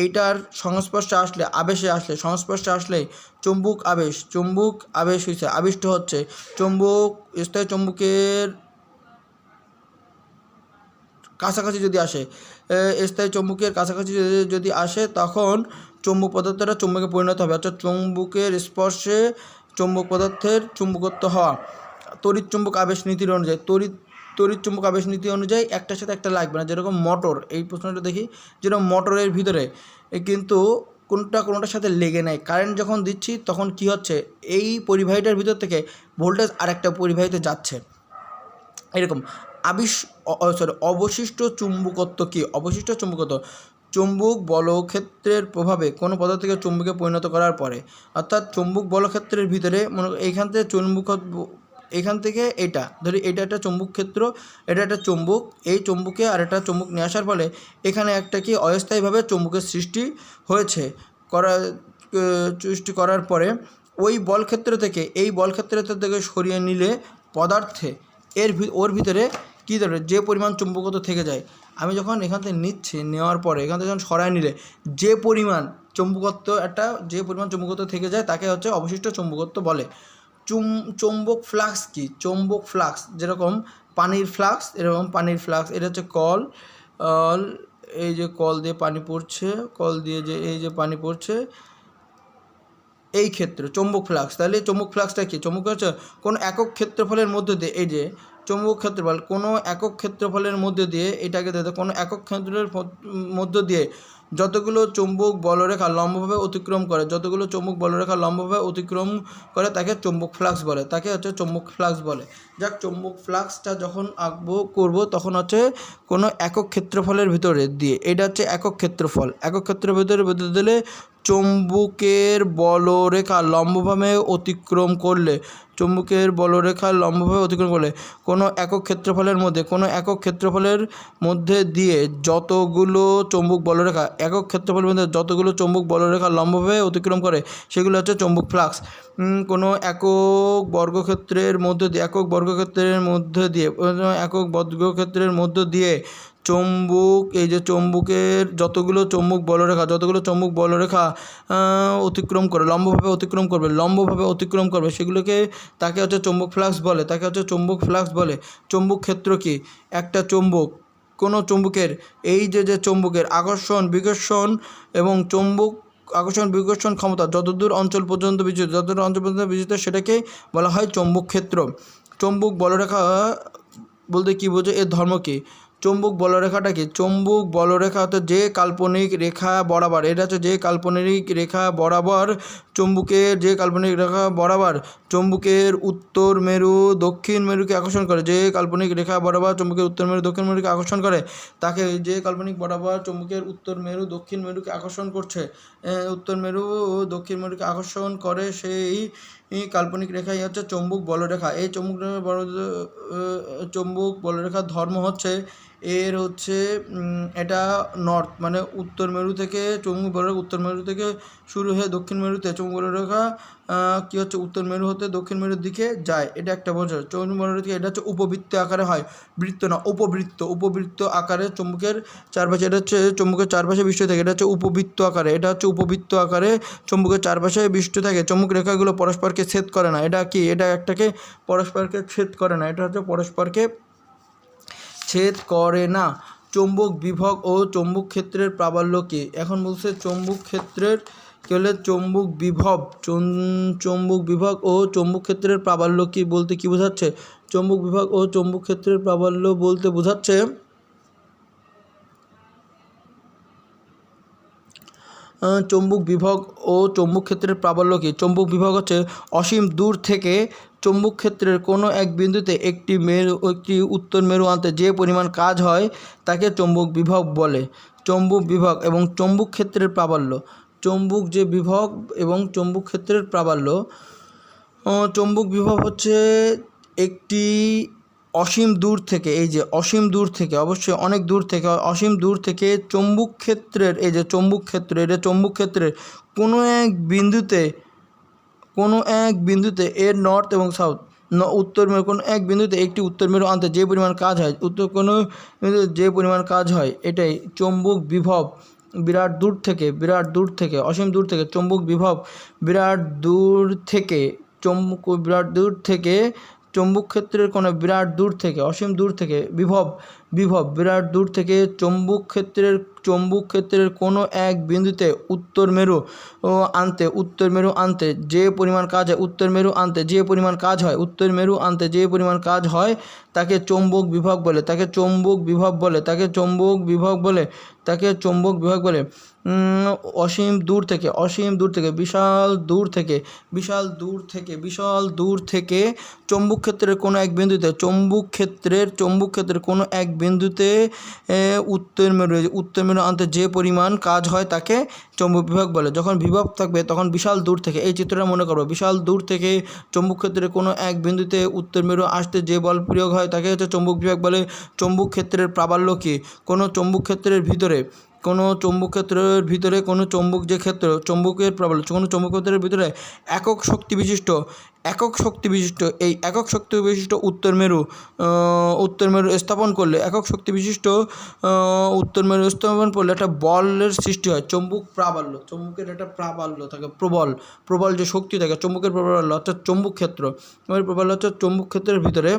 এইটার সংস্পর্শে আসলে চুম্বক আবেশ হয়েছে, আবিষ্ট হচ্ছে। স্থায়ী চৌম্বকের কাছাকাছি যদি আসে তখন চৌম্বক পদার্থটা চুম্বকে পরিণত হবে। অর্থাৎ চৌম্বকের স্পর্শে চৌম্বক পদার্থের চুম্বকত্ব হওয়া। তড়িৎ চুম্বক আবেশ নীতির অনুযায়ী চুম্বক আবেশ নীতি অনুযায়ী একটার সাথে একটা লাগবে না। যেরকম মোটর, এই প্রশ্নটা দেখি, যেরকম মোটরের ভিতরে কিন্তু কোনোটার সাথে লেগে নেয়, কারেন্ট যখন দিচ্ছি তখন কি হচ্ছে, এই পরিবাহীটার ভিতর থেকে ভোল্টেজ আরেকটা পরিবাহীতে যাচ্ছে। এরকম অবশিষ্ট চুম্বকত্ব কি? চুম্বক বলক্ষেত্রের প্রভাবে কোনো পদার্থকে চুম্বকে পরিণত করার পরে, অর্থাৎ চুম্বক বলক্ষেত্রের ভিতরে এখান থেকে এটা ধরি, এটা একটা চুম্বক ক্ষেত্র, এটা একটা চুম্বক, এই চুম্বকে আর একটা চুম্বক নিয়ে আসার ফলে এখানে একটা কি অস্থায়ীভাবে চুম্বকের সৃষ্টি করার পরে ওই বলক্ষেত্র থেকে সরিয়ে নিলে পদার্থে ওর ভিতরে কী ধরে যে পরিমাণ চুম্বকত্ব থেকে যায়, আমি যখন এখান থেকে নেওয়ার পরে এখান থেকে যখন সরায় নিলে যে পরিমাণ চুম্বকত্ব থেকে যায় তাকে হচ্ছে অবশিষ্ট চুম্বকত্ব বলে। চৌম্বক ফ্লাক্স কি? চৌম্বক ফ্লাক্স যেরকম পানির ফ্লাক্স, এটা হচ্ছে এই যে কল দিয়ে পানি পড়ছে, কল দিয়ে যে এই যে পানি পড়ছে, এই ক্ষেত্রে চৌম্বক ফ্লাক্স। তাহলে চৌম্বক ফ্লাক্সটা কি? চৌম্বক হচ্ছে কোনো একক ক্ষেত্রফলের মধ্যে দিয়ে, এই যে চৌম্বক ক্ষেত্রফল কোনো একক ক্ষেত্রফলের মধ্যে দিয়ে, এটাকে দেখো কোনো একক ক্ষেত্রের মধ্য দিয়ে যতগুলো চৌম্বক বলরেখা লম্বভাবে অতিক্রম করে, যতগুলো চৌম্বক বলরেখা লম্বভাবে অতিক্রম করে তাকে চৌম্বক ফ্লাক্স বলে, তাকে হচ্ছে চৌম্বক ফ্লাক্স বলে। যাক, চৌম্বক ফ্লাক্সটা যখন করব তখন হচ্ছে কোনো একক ক্ষেত্রফলের ভিতরে দিয়ে, এটা হচ্ছে একক ক্ষেত্রফল, একক ক্ষেত্রের ভিতরে বেঁধে দিলে চৌম্বকের বলরেখা লম্বভাবে অতিক্রম করলে, চৌম্বকের বলরেখা লম্বভাবে অতিক্রম করলে কোনো একক ক্ষেত্রফলের মধ্যে, কোনো একক ক্ষেত্রফলের মধ্যে দিয়ে যতগুলো চৌম্বক বলরেখা, একক ক্ষেত্রফলের মধ্যে যতগুলো চৌম্বক বলরেখা লম্বভাবে অতিক্রম করে সেগুলো হচ্ছে চৌম্বক ফ্লাক্স। কোনো একক বর্গক্ষেত্রের মধ্যে দিয়ে, একক বর্গক্ষেত্রের মধ্যে দিয়ে, একক বর্গক্ষেত্রের মধ্য দিয়ে চৌম্বক, এই যে চৌম্বকের যতগুলো চৌম্বক বলরেখা, যতগুলো চৌম্বক বলরেখা অতিক্রম করে, লম্বভাবে অতিক্রম করবে, লম্বভাবে অতিক্রম করবে সেগুলোকে, তাকে হচ্ছে চৌম্বক ফ্লাক্স বলে, তাকে হচ্ছে চৌম্বক ফ্লাক্স বলে। চৌম্বক ক্ষেত্র কি? একটা চৌম্বক, কোনো চৌম্বকের এই যে চৌম্বকের আকর্ষণ বিকর্ষণ এবং চৌম্বক আকর্ষণ বিকর্ষণ ক্ষমতা যতদূর অঞ্চল পর্যন্ত বিস্তৃত, যতদূর অঞ্চল পর্যন্ত বিস্তৃত সেটাকে বলা হয় চৌম্বক ক্ষেত্র। চৌম্বক বলরেখা বলতে কী বোঝো? এর ধর্ম কী? চৌম্বক বলরেখাটা কি? চৌম্বক বলরেখা হচ্ছে যে কাল্পনিক রেখা বরাবর, এটা হচ্ছে যে কাল্পনিক রেখা বরাবর চৌম্বকের, যে কাল্পনিক রেখা বরাবর চৌম্বকের উত্তর মেরু দক্ষিণ মেরুকে আকর্ষণ করে, যে কাল্পনিক রেখা বরাবর চৌম্বকের উত্তর মেরু দক্ষিণ মেরুকে আকর্ষণ করে তাকে, যে কাল্পনিক বরাবর চৌম্বকের উত্তর মেরু দক্ষিণ মেরুকে আকর্ষণ করছে, উত্তর মেরু ও দক্ষিণ মেরুকে আকর্ষণ করে সেই কাল্পনিক রেখাই হচ্ছে চৌম্বক বলরেখা। এই চৌম্বক বলরেখার ধর্ম হচ্ছে, এর হচ্ছে এটা নর্থ, মানে উত্তর মেরু থেকে চৌম্বক বলরেখা উত্তর মেরু থেকে শুরু হয়ে দক্ষিণ মেরুতে চৌম্বক বলরেখা কী হচ্ছে উত্তর মেরু হতে দক্ষিণ মেরুর দিকে যায়, এটা একটা বোঝো। চৌম্বক বলরেখা থেকে এটা হচ্ছে উপবৃত্ত আকারে হয়, বৃত্ত না, উপবৃত্ত, উপবৃত্ত আকারে চৌম্বকের চারপাশে, এটা হচ্ছে চৌম্বকের চারপাশে বিষ্ট থাকে, এটা হচ্ছে উপবৃত্ত আকারে, এটা হচ্ছে উপবৃত্ত আকারে চৌম্বকের চারপাশে বিষ্ট থাকে। চৌম্বক রেখাগুলো পরস্পরকে ছেদ করে না, এটা কি? এটা একটাকে পরস্পরকে ছেদ করে না, এটা হচ্ছে পরস্পরকে ছেদ করে না। চৌম্বক বিভব ও চৌম্বক ক্ষেত্রের প্রাবল্য কী? এখন বলছে চৌম্বক ক্ষেত্রের কী হলে চৌম্বক বিভব, চৌম্বক বিভব ও চৌম্বক ক্ষেত্রের প্রাবল্য কী বলতে কী বোঝাচ্ছে? চৌম্বক বিভব ও চৌম্বক ক্ষেত্রের প্রাবল্য বলতে বোঝাচ্ছে চৌম্বক বিভব ও চৌম্বক ক্ষেত্রের প্রাবল্য কী? চৌম্বক বিভব হচ্ছে অসীম দূর থেকে চৌম্বক ক্ষেত্রের কোনো এক বিন্দুতে একটি উত্তর মেরু আনতে যে পরিমাণ কাজ হয় তাকে চৌম্বক বিভব বলে। চৌম্বক বিভব এবং চৌম্বক ক্ষেত্রের প্রাবল্য, চৌম্বক যে বিভব এবং চৌম্বক ক্ষেত্রের প্রাবল্য, চৌম্বক বিভব হচ্ছে একটি অসীম দূর থেকে, এই যে অসীম দূর থেকে, অবশ্যই অনেক দূর থেকে, অসীম দূর থেকে চৌম্বক ক্ষেত্রের, এই যে চৌম্বক ক্ষেত্র, এটা চৌম্বক ক্ষেত্রের কোনো এক বিন্দুতে এর নর্থ এবং সাউথ, উত্তর মেরু কোনো এক বিন্দুতে একটি উত্তর মেরু আনতে যে পরিমাণ কাজ হয়, কোনো যে পরিমাণ কাজ হয় এটাই চৌম্বক বিভব। বিরাট দূর থেকে অসীম দূর থেকে চৌম্বক বিভব, বিরাট দূর থেকে চৌম্বক ক্ষেত্রের কোনো বিরাট দূর থেকে, অসীম দূর থেকে বিভব, বিরাট দূর থেকে চৌম্বক ক্ষেত্রের কোনো এক বিন্দুতে উত্তর মেরু আনতে যে পরিমাণ কাজ হয়, উত্তর মেরু আনতে যে পরিমাণ কাজ হয় তাকে চৌম্বক বিভব বলে, অসীম দূর থেকে বিশাল দূর থেকে চৌম্বক ক্ষেত্রের কোনো এক বিন্দুতে, চৌম্বক ক্ষেত্রের কোনো এক বিন্দুতে উত্তর মেরু আনতে যে পরিমাণ কাজ হয় তাকে চৌম্বক বিভব বলে। যখন বিভব থাকবে তখন বিশাল দূর থেকে, এই চিত্রটা মনে করো, বিশাল দূর থেকে চৌম্বক ক্ষেত্রের কোনো এক বিন্দুতে উত্তর মেরু আসতে যে বল প্রয়োগ হয় তাকে হচ্ছে চৌম্বক বিভব বলে। চৌম্বক ক্ষেত্রের প্রাবল্য কী? কোনো চৌম্বক ক্ষেত্রের ভিতরে কোনো চৌম্বক ক্ষেত্রের ভিতরে একক শক্তি বিশিষ্ট এই একক শক্তি বিশিষ্ট উত্তর মেরু স্থাপন করলে, একটা বলের সৃষ্টি হয়, চৌম্বক প্রাবল্য। চৌম্বকের একটা প্রাবল্য থাকে, প্রবল যে শক্তি থাকে, চৌম্বকের প্রাবল্য অর্থাৎ চৌম্বক ক্ষেত্র। প্রবল্য হচ্ছে চৌম্বক ক্ষেত্রের ভিতরে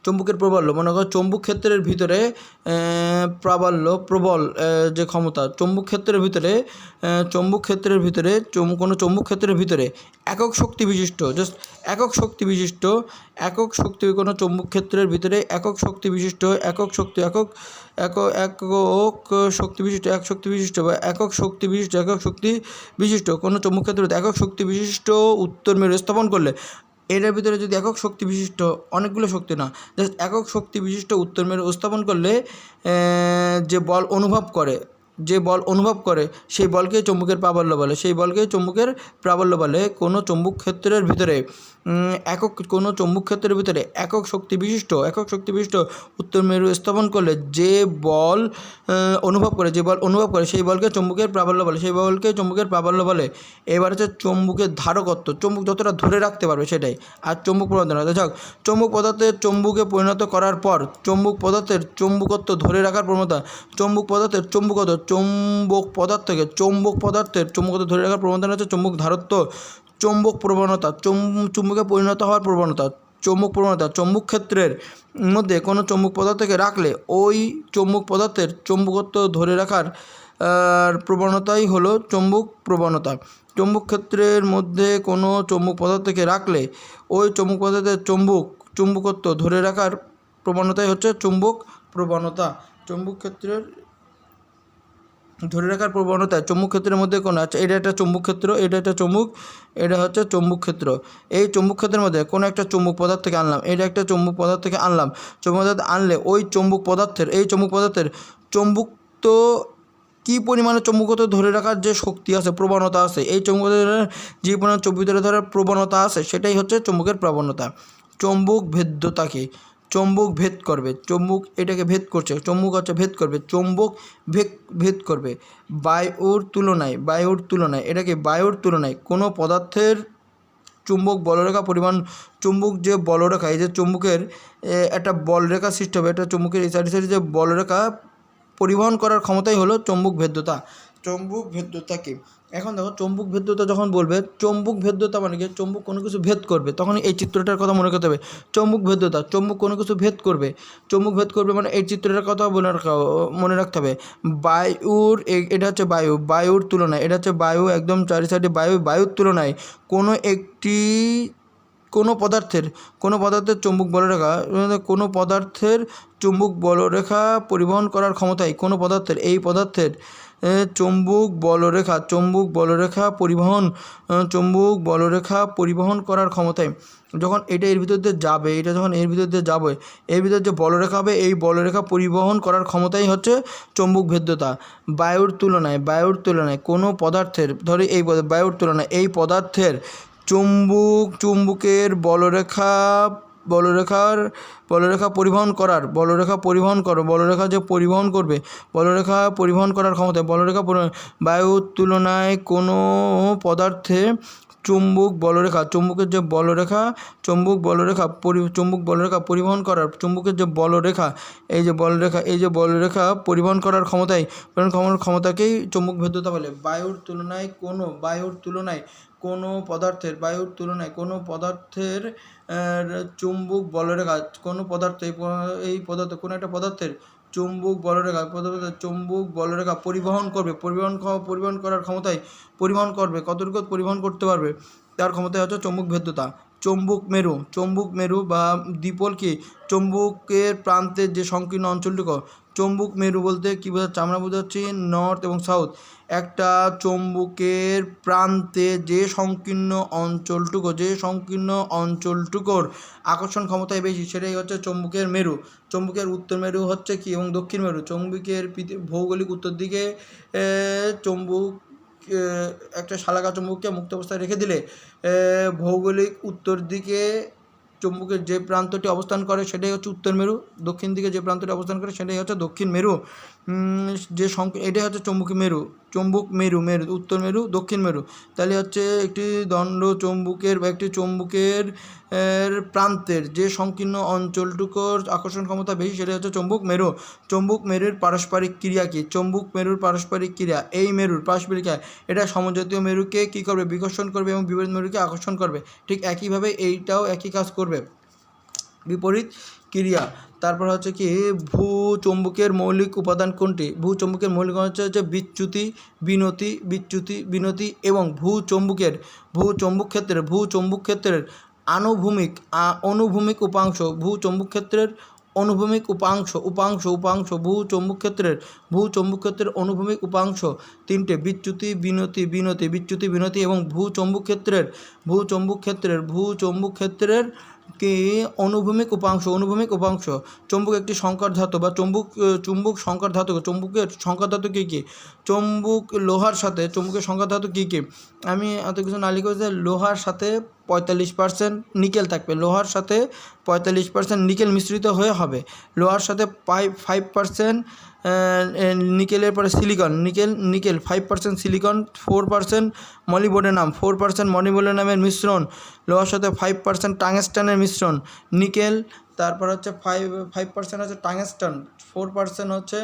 চুম্বকের প্রাবল্য, মনে করো চৌম্বক ক্ষেত্রের ভিতরে প্রবল যে ক্ষমতা, চৌম্বক ক্ষেত্রের ভিতরে কোনো চৌম্বক ক্ষেত্রের ভিতরে একক শক্তি বিশিষ্ট, জাস্ট একক শক্তি বিশিষ্ট কোনো চৌম্বক ক্ষেত্রের ভিতরে একক শক্তি বিশিষ্ট কোনো চৌম্বক ক্ষেত্রের একক শক্তি বিশিষ্ট উত্তর মেরু স্থাপন করলে, এটার ভিতরে যদি একক শক্তি বিশিষ্ট, অনেকগুলো শক্তি না, জাস্ট একক শক্তি বিশিষ্ট উত্তর মেরু স্থাপন করলে যে বল অনুভব করে সেই বলকেই চৌম্বকের প্রাবল্য বলে। কোনো চৌম্বক ক্ষেত্রের ভিতরে একক শক্তি বিশিষ্ট উত্তর মেরু স্থাপন করলে যে বল অনুভব করে সেই বলকে চৌম্বকের প্রাবল্য বলে। এবার হচ্ছে চৌম্বকের ধারকত্ব, চৌম্বক যতটা ধরে রাখতে পারবে সেটাই। আর চৌম্বক প্রবণতা, চৌম্বক পদার্থের চৌম্বকে পরিণত করার পর চৌম্বক পদার্থের চৌম্বকত্ব ধরে রাখার প্রবণতা, চৌম্বক পদার্থের চৌম্বকত্ব ধরে রাখার প্রবণতা হচ্ছে চৌম্বক ধারত্ব। চৌম্বক প্রবণতা, চুম্বকে পরিণত হওয়ার প্রবণতা, চৌম্বক ক্ষেত্রের মধ্যে কোনো চৌম্বক পদার্থকে রাখলে ওই চৌম্বক পদার্থের চৌম্বকত্ব ধরে রাখার প্রবণতাই হলো চৌম্বক প্রবণতা। চৌম্বক ক্ষেত্রের মধ্যে কোনো চৌম্বক পদার্থকে রাখলে ওই চৌম্বক পদার্থের চৌম্বকত্ব ধরে রাখার প্রবণতাই হচ্ছে চৌম্বক প্রবণতা। চৌম্বক ক্ষেত্রের ধরে রাখার প্রবণতা চৌম্বক ক্ষেত্রের মধ্যে কোনো, আচ্ছা এটা একটা চৌম্বক ক্ষেত্র, এটা হচ্ছে চৌম্বক ক্ষেত্র। এই চৌম্বক ক্ষেত্রের মধ্যে কোনো একটা চৌম্বক পদার্থ থেকে আনলাম, চৌম্বক পদার্থ আনলে ওই চৌম্বক পদার্থের চৌম্বকত্ব কী পরিমাণে চৌম্বকত্ব ধরে রাখার যে শক্তি আছে, প্রবণতা আছে, এই চৌম্বকত্বের যে পরিমাণে ধরে ধরার প্রবণতা আছে সেটাই হচ্ছে চৌম্বকের প্রবণতা। চৌম্বক ভেদ্যতাকে, চৌম্বক ভেদ করবে, চৌম্বক এটাকে ভেদ করছে, চৌম্বক হচ্ছে ভেদ করবে, চৌম্বক ভেদ করবে বায়ুর তুলনায় এটাকে বায়ুর তুলনায় কোনো পদার্থের চুম্বক বলরেখা পরিমাণ, চুম্বক যে বলরেখা, এই যে চুম্বকের একটা বলরেখা সৃষ্টি হবে, একটা চুম্বকের এই সাইডে যে বলরেখা পরিবহন করার ক্ষমতাই হলো চৌম্বক ভেদ্যতা। কি এখন দেখো, চৌম্বক ভেদ্যতা যখন বলবে, চৌম্বক ভেদ্যতা মানে কি, চৌম্বক কোনো কিছু ভেদ করবে, তখন এই চিত্রটার কথা মনে করতে হবে। চৌম্বক ভেদ্যতা, চৌম্বক কোনো কিছু ভেদ করবে মানে এই চিত্রটার কথা মনে রাখতে হবে। বায়ুর, এটা হচ্ছে বায়ুর তুলনায়, এটা হচ্ছে বায়ু, একদম চারি সাইডে বায়ুর তুলনায় কোনো পদার্থের চৌম্বক বলরেখা পরিবহন করার ক্ষমতায় এই পদার্থের চৌম্বক বলরেখা পরিবহন করার ক্ষমতায়, যখন এটা এর ভিতর দিয়ে যাবে, এর ভিতর যে বলরেখা হবে, এই বলরেখা পরিবহন করার ক্ষমতাই হচ্ছে চৌম্বক ভেদ্যতা। বায়ুর তুলনায় কোনো পদার্থের, ধরি এই বায়ুর তুলনায় এই পদার্থের চুম্বকের বলরেখা পরিবহন করার ক্ষমতা, বায়ুর তুলনায় কোনো পদার্থে চুম্বক বলরেখা পরিবহন করার, চুম্বকের যে বলরেখা, এই যে বলরেখা পরিবহন করার ক্ষমতাকেই চৌম্বক ভেদ্যতা বলে। বায়ুর তুলনায় কোনো পদার্থের চুম্বক বলরেখা, কোনো একটা পদার্থের চুম্বক বলরেখা পরিবহন করার ক্ষমতায়, কতটুকু পরিবহন করতে পারবে তার ক্ষমতায় হচ্ছে চৌম্বক ভেদ্যতা। চৌম্বক মেরু বা দ্বিপোল কি, চৌম্বকের প্রান্তের যে সংকীর্ণ অঞ্চলটুকু, চৌম্বক মেরু বলতে কী বোঝাচ্ছে, আমরা বোঝাচ্ছি নর্থ এবং সাউথ। একটা চৌম্বকের প্রান্তে যে সংকীর্ণ অঞ্চলটুকুর আকর্ষণ ক্ষমতায় বেশি, সেটাই হচ্ছে চৌম্বকের মেরু। চৌম্বকের উত্তর মেরু হচ্ছে কি এবং দক্ষিণ মেরু। চৌম্বকের ভৌগোলিক উত্তর দিকে চৌম্বক, একটা শালাকা চৌম্বককে মুক্ত অবস্থায় রেখে দিলে ভৌগোলিক উত্তর দিকে চৌম্বকের যে প্রান্তটি অবস্থান করে সেটাই হচ্ছে উত্তর মেরু, দক্ষিণ দিকে যে প্রান্তটি অবস্থান করে সেটাই হচ্ছে দক্ষিণ মেরু। এটাই হচ্ছে চৌম্বক মেরু, উত্তর মেরু, দক্ষিণ মেরু। তাহলে হচ্ছে একটি দণ্ড চৌম্বকের বা একটি চৌম্বকের প্রান্তের যে সংকীর্ণ অঞ্চলটুকুর আকর্ষণ ক্ষমতা বেশি, সেটা হচ্ছে চৌম্বক মেরু। চৌম্বক মেরুর পারস্পরিক ক্রিয়া কি? চৌম্বক মেরুর পারস্পরিক ক্রিয়া, এই মেরুর পারস্পরিক ক্রিয়া, এটা সমজাতীয় মেরুকে কী করবে? বিকর্ষণ করবে এবং বিপরীত মেরুকে আকর্ষণ করবে। ঠিক একইভাবে এইটাও একই কাজ করবে। বিপরীত ক্রিয়া। তারপর হচ্ছে কি ভূচৌম্বকের মৌলিক উপাদান কোনটি? ভূচৌম্বকের মৌলিক উপাদান হচ্ছে বিচ্যুতি, বিনতি এবং ভূচৌম্বক ক্ষেত্রের অনুভূমিক উপাংশ। ভূচৌম্বক ক্ষেত্রের অনুভূমিক উপাংশ ভূচৌম্বক ক্ষেত্রের অনুভূমিক উপাংশ তিনটে: বিচ্যুতি, বিনতি এবং ভূচৌম্বক ক্ষেত্রের কি অনুভূমিক উপাংশ। চৌম্বক একটি সংকর ধাতু বা চুম্বক সংকর ধাতু। চৌম্বকের সংকর ধাতু কী কী? চৌম্বকের সংকর ধাতু কী কী? আমি এত কিছু না লিখে যে লোহার সাথে 45% নিকেল থাকবে। লোহার সাথে 45% নিকেল মিশ্রিত হয়ে হবে। লোহার সাথে 5% নিকেলের পরে নিকেল 5% সিলিকন, 4% মলিবডেনামের মিশ্রণ। লোহার সাথে 5% টাংস্টেনের মিশ্রণ। নিকেল, তারপর হচ্ছে 5% হচ্ছে টাংস্টেন, 4% হচ্ছে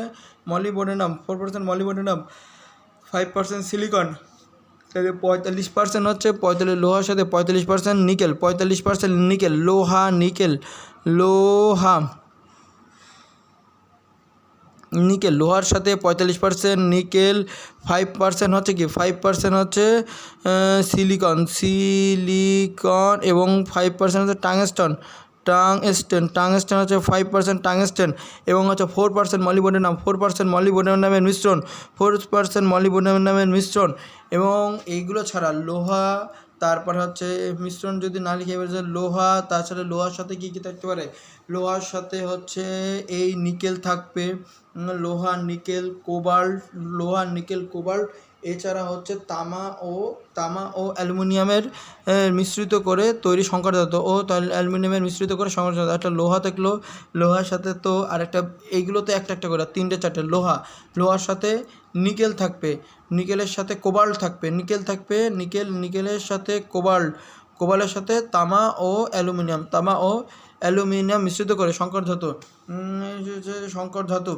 মলিবডেনাম, 5% সিলিকন। তাহলে 45% হচ্ছে লোহার সাথে 45% নিকেল, লোহার সাথে 45% নিকেল, 5% হচ্ছে কি 5% হচ্ছে সিলিকন এবং 5% হচ্ছে টাংস্টেন হচ্ছে 5% টাংস্টেন এবং হচ্ছে 4% মলিবডেনামের মিশ্রণ। এবং এইগুলো ছাড়া লোহা, তারপর হচ্ছে মিশ্রণ যদি না লিখে এবার যে লোহা, তাছাড়া লোহার সাথে কী কী থাকতে পারে? লোহার সাথে হচ্ছে এই নিকেল থাকবে, লোহা নিকেল কোবাল্ট, এছাড়া হচ্ছে তামা ও অ্যালুমিনিয়ামের মিশ্রিত করে তৈরি সংকর ধাতু একটা লোহা থাকলো। লোহার সাথে তো আরেকটা, এইগুলোতে একটা করে 3-4 লোহার সাথে নিকেল থাকবে, নিকেলের সাথে কোবাল্ট থাকবে, নিকেলের সাথে কোবাল্টের সাথে তামা ও অ্যালুমিনিয়াম মিশ্রিত করে সংকর ধাতু।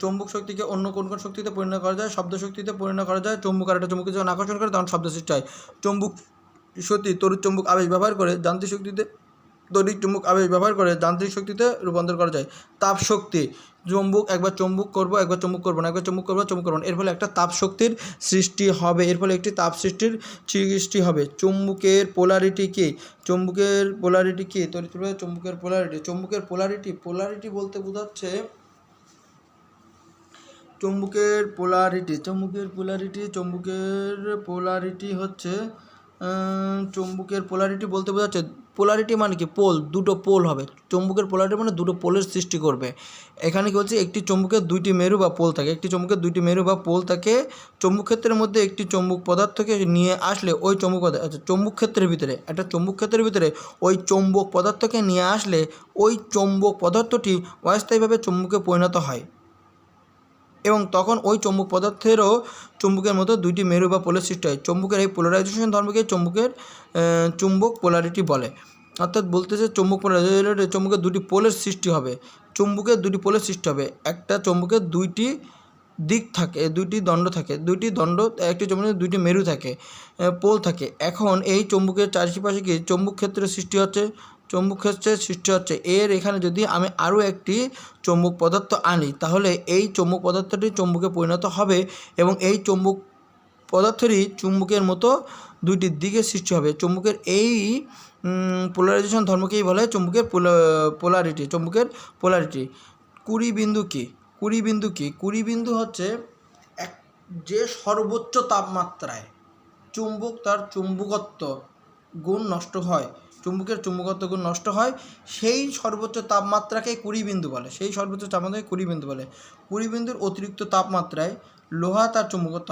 চৌম্বক শক্তিকে অন্য কোন শক্তিতে পরিণত করা যায়? শব্দ শক্তিতে পরিণত করা যায়। চৌম্বক যখন আকর্ষণ করে তখন শব্দ সৃষ্টি হয়। চৌম্বক শক্তি তড়িৎ চৌম্বক আবেশ ব্যবহার করে যান্ত্রিক শক্তিতে রূপান্তর করা যায়। তাপ শক্তি, একবার চৌম্বক করবো, একবার চৌম্বক করবো না, এর ফলে একটা তাপ শক্তির সৃষ্টি হবে, চৌম্বকের পোলারিটি কি? চৌম্বকের পোলারিটি বলতে বোঝাচ্ছে চৌম্বকের পোলারিটি মানে কি? দুটো পোল হবে। চৌম্বকের পোলারিটি মানে দুটো পোলের সৃষ্টি করবে। এখানে কি হচ্ছে, একটি চৌম্বকের দুইটি মেরু বা পোল থাকে। চৌম্বক ক্ষেত্রের মধ্যে একটি চৌম্বক পদার্থকে নিয়ে আসলে ওই চৌম্বক ক্ষেত্রের ভিতরে ওই চৌম্বক পদার্থকে নিয়ে আসলে ওই চৌম্বক পদার্থটি অস্থায়ীভাবে চৌম্বকে পরিণত হয় এবং তখন ওই চৌম্বক পদার্থেরও চৌম্বকের মতো দুইটি মেরু বা পোলের সৃষ্টি হয়। চৌম্বকের এই পোলারাইজেশন ধর্মকে চৌম্বক পোলারিটি বলে। অর্থাৎ বলতেছে চৌম্বকের দুটি পোলের সৃষ্টি হবে। একটা চৌম্বকের দুইটি দিক থাকে, দুইটি দণ্ড থাকে, একটি চৌম্বকের দুইটি মেরু থাকে, পোল থাকে। এখন এই চৌম্বকের চারিপাশে কি চৌম্বক ক্ষেত্রের সৃষ্টি হচ্ছে। এর এখানে যদি আমি আরও একটি চৌম্বক পদার্থ আনি, তাহলে এই চৌম্বক পদার্থটি চৌম্বকে পরিণত হবে এবং এই চৌম্বক পদার্থেরই চুম্বকের মতো দুইটি দিকের সৃষ্টি হবে। চৌম্বকের এই পোলারাইজেশন ধর্মকেই বলা হয় চৌম্বকের পোলারিটি। কুড়ি বিন্দু হচ্ছে যে সর্বোচ্চ তাপমাত্রায় চুম্বক তার চুম্বকত্ব গুণ নষ্ট হয়, সেই সর্বোচ্চ তাপমাত্রাকে 20 বিন্দু বলে। 20 বিন্দুর অতিরিক্ত তাপমাত্রায় লোহা তার চুম্বকত্ব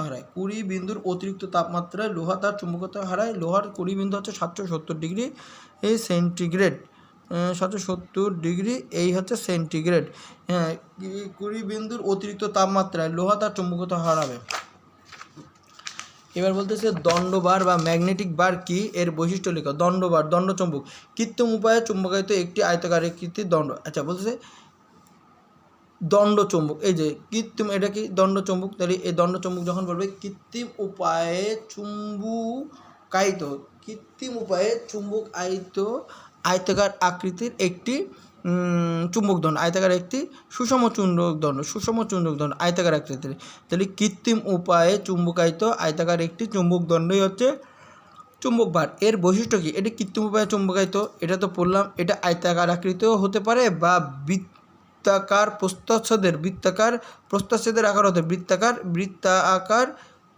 হারায়। লোহার 20 বিন্দু হচ্ছে 770 ডিগ্রি সেন্টিগ্রেড। 770 ডিগ্রি এই হচ্ছে সেন্টিগ্রেড। 20 বিন্দুর অতিরিক্ত তাপমাত্রায় লোহা তার চুম্বকত্ব হারাবে। এবার বলতেছে দণ্ডবার বা ম্যাগনেটিক বার কি? এর বৈশিষ্ট্য লেখা। দণ্ড চুম্বক কৃত্রিম উপায়ে চুম্বকায়িত একটি আয়তাকার আকৃতির দণ্ড। আচ্ছা, বলতেছে দণ্ড চুম্বক, এই যে কৃত্রিম, এটা কি দণ্ড চুম্বক। তাহলে এই দণ্ড চুম্বক যখন বলবে কৃত্রিম উপায়ে চুম্বকায়িত আয়তাকার আকৃতির একটি চুম্বক দণ্ড, আয়তাকার একটি সুষম চুম্বক দণ্ড আয়তাকার আকৃতির। তাহলে কৃত্রিম উপায়ে চুম্বকায়িত আয়তাকার একটি চুম্বক দণ্ডই হচ্ছে চুম্বক ভার। এর বৈশিষ্ট্য কী? এটি কৃত্রিম উপায়ে চুম্বকায়িত, এটা তো পড়লাম। এটা আয়তাকার আকৃতিও হতে পারে বা বৃত্তাকার প্রস্থচ্ছেদের আকার হতে বৃত্তাকার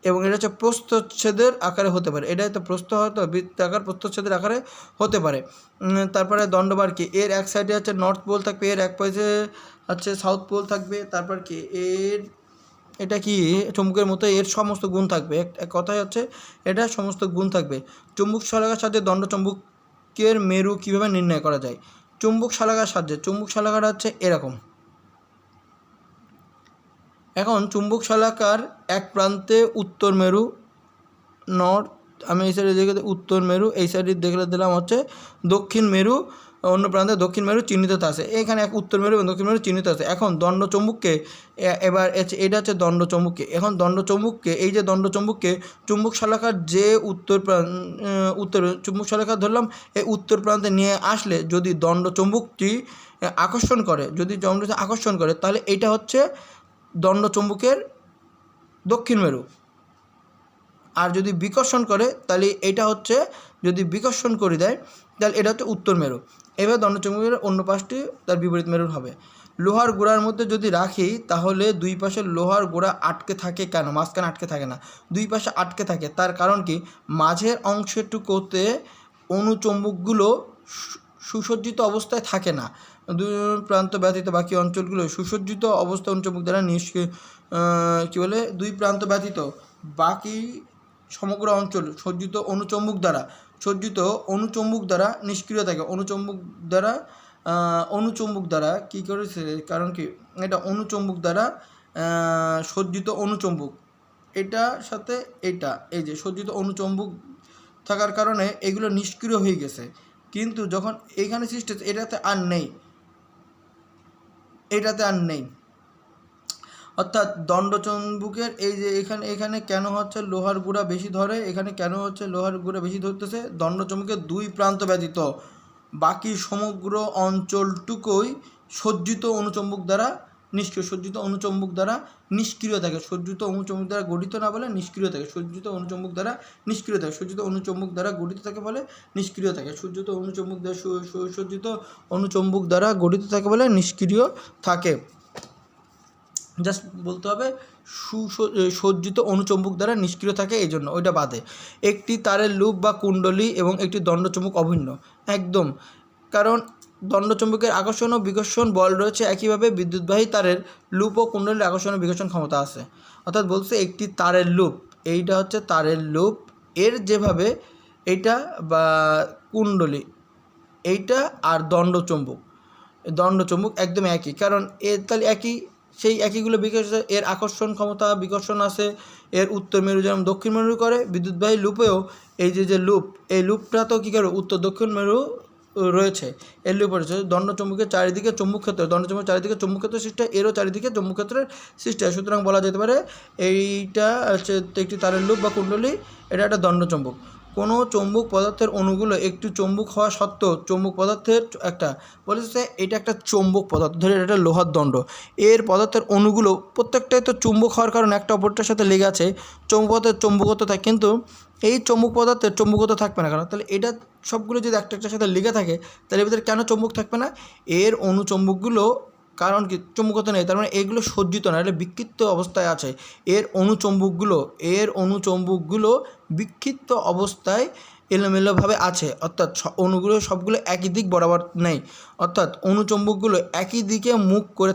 এবং এটা হচ্ছে প্রস্থচ্ছেদের আকারে হতে পারে। এটা হয়তো প্রস্থ হয়তো বৃত্তাকার প্রস্থচ্ছেদের আকারে হতে পারে। তারপরে দণ্ডবার কি? এর এক সাইডে হচ্ছে নর্থ পোল থাকবে, এর এক পাশে হচ্ছে সাউথ পোল থাকবে। তারপর কি এটা কি চুম্বকের মতো এর সমস্ত গুণ থাকবে। এক কথায় হচ্ছে এটা সমস্ত গুণ থাকবে। চুম্বক শলাকার সাহায্যে দণ্ড চুম্বকের মেরু কীভাবে নির্ণয় করা যায়? চুম্বক শলাকার হচ্ছে এরকম। এখন চুম্বক শলাকার এক প্রান্তে উত্তর মেরু নর্থ, আমি এই সাইডে দেখে উত্তর মেরু, এই সাইডে দেখলে দিলাম হচ্ছে দক্ষিণ মেরু, অন্য প্রান্তে দক্ষিণ মেরু চিহ্নিত আছে। এখানে এক উত্তর মেরু এবং দক্ষিণ মেরু চিহ্নিত আছে। এখন দণ্ডচুম্বককে এবার এটা হচ্ছে দণ্ডচুম্বককে, এখন দণ্ডচুম্বককে এই যে দণ্ডচুম্বককে চুম্বক শলাকার যে উত্তর চুম্বক শলাকা ধরলাম, এই উত্তর প্রান্তে নিয়ে আসলে যদি দণ্ডচুম্বকটি আকর্ষণ করে তাহলে এটা হচ্ছে দণ্ডচুম্বকের দক্ষিণ মেরু। আর যদি বিকর্ষণ করে তাহলে এটা হচ্ছে, যদি বিকর্ষণ করে দেয় তাহলে এটা হচ্ছে উত্তর মেরু। এবার দণ্ডচুম্বকের অন্য পাশটি তার বিপরীত মেরুর হবে। লোহার গোড়ার মধ্যে যদি রাখি তাহলে দুই পাশে লোহার গোড়া আটকে থাকে কেন? মাঝখানে আটকে থাকে না, দুই পাশে আটকে থাকে। তার কারণ কি? মাঝের অংশটুকুতে অনুচুম্বকগুলো সুসজ্জিত অবস্থায় থাকে না। দুই প্রান্ত ব্যতীত বাকি অঞ্চলগুলো সুসজ্জিত অবস্থায় অনুচুম্বক দ্বারা দুই প্রান্ত ব্যতীত বাকি সমগ্র অঞ্চল সজ্জিত অনুচুম্বক দ্বারা নিষ্ক্রিয় থাকে। অনুচুম্বক দ্বারা কী করেছে? কারণ কি? এটা অনুচুম্বক দ্বারা সজ্জিত অনুচুম্বক, এটার সাথে এটা এই যে সজ্জিত অনুচুম্বক থাকার কারণে এগুলো নিষ্ক্রিয় হয়ে গেছে। কিন্তু যখন এইখানে সৃষ্টি হচ্ছে এটাতে আর নেই। অর্থাৎ দণ্ডচুম্বকের এই যে এখানে কেন হচ্ছে লোহার গুঁড়া বেশি ধরে, এখানে কেন হচ্ছে লোহার গুঁড়া বেশি ধরতেছে? দণ্ডচুম্বকের দুই প্রান্ত ব্যতীত বাকি সমগ্র অঞ্চলটুকুই সজ্জিত অনুচুম্বক দ্বারা নিষ্ক্রিয় থাকে। সজ্জিত অনুচুম্বক দ্বারা গঠিত না বলে নিষ্ক্রিয় থাকে। সজ্জিত অনুচুম্বক দ্বারা গঠিত থাকে বলে নিষ্ক্রিয় থাকে। সজ্জিত অনুচুম্বক দ্বারা গঠিত থাকে বলে নিষ্ক্রিয় থাকে। জাস্ট বলতে হবে সজ্জিত অনুচুম্বক দ্বারা নিষ্ক্রিয় থাকে, এই জন্য ওইটা বাদে। একটি তারের লুপ বা কুণ্ডলী এবং একটি দণ্ডচুম্বক অভিন্ন, একদম। কারণ দণ্ডচুম্বকের আকর্ষণ ও বিকর্ষণ বল রয়েছে, একইভাবে বিদ্যুৎবাহী তারের লুপ ও কুণ্ডলীর আকর্ষণ ও বিকর্ষণ ক্ষমতা আছে। অর্থাৎ বলছে একটি তারের লুপ, এইটা হচ্ছে তারের লুপ, এর যেভাবে এইটা বা কুণ্ডলী এইটা আর দণ্ডচুম্বক একদম একই। কারণ এর তাহলে একই, সেই একইগুলো বিকর্ষণ, এর আকর্ষণ ক্ষমতা বিকর্ষণ আছে। এর উত্তর মেরু যেমন দক্ষিণ মেরু করে, বিদ্যুৎবাহী লুপেও এই যে লুপ, এই লুপটা তো কী করে উত্তর দক্ষিণ মেরু রয়েছে, এর লুপ রয়েছে। দণ্ডচুম্বকের চারিদিকে চুম্বক ক্ষেত্র সৃষ্টি হয়, এরও চারিদিকে চুম্বক ক্ষেত্রের সৃষ্টি হয়। সুতরাং বলা যেতে পারে এইটা হচ্ছে একটি তারের লুপ বা কুণ্ডলী, এটা একটা দণ্ডচুম্বক। কোনো চৌম্বক পদার্থের অণুগুলো একটু চৌম্বক হওয়া সত্ত্বেও চৌম্বক পদার্থের বলেছে এটা একটা চৌম্বক পদার্থ, ধরে এটা লোহার দণ্ড, এর পদার্থের অণুগুলো প্রত্যেকটাই তো চৌম্বক হওয়ার কারণে একটা অপরটার সাথে লেগে আছে, চৌম্বকত্ব থাকে। কিন্তু এই চৌম্বক পদার্থের চৌম্বকত্ব থাকবে না কেন? তাহলে এটা সবগুলো যদি একটার সাথে লেগে থাকে তাহলে এর ভিতরে কেন চৌম্বক থাকবে না? এর অনুচৌম্বকগুলো, কারণ কি চুম্বকত্ব নেই, তার মানে এগুলো সজ্জিত না, এটা বিক্ষিপ্ত অবস্থায় আছে। এর অনুচৌম্বকগুলো বিক্ষিপ্ত অবস্থায় এলোমেলোভাবে আছে, অর্থাৎ অণুগুলো সবগুলো একই দিক বরাবর নেই। অর্থাৎ অনুচৌম্বকগুলো একই দিকে মুখ করে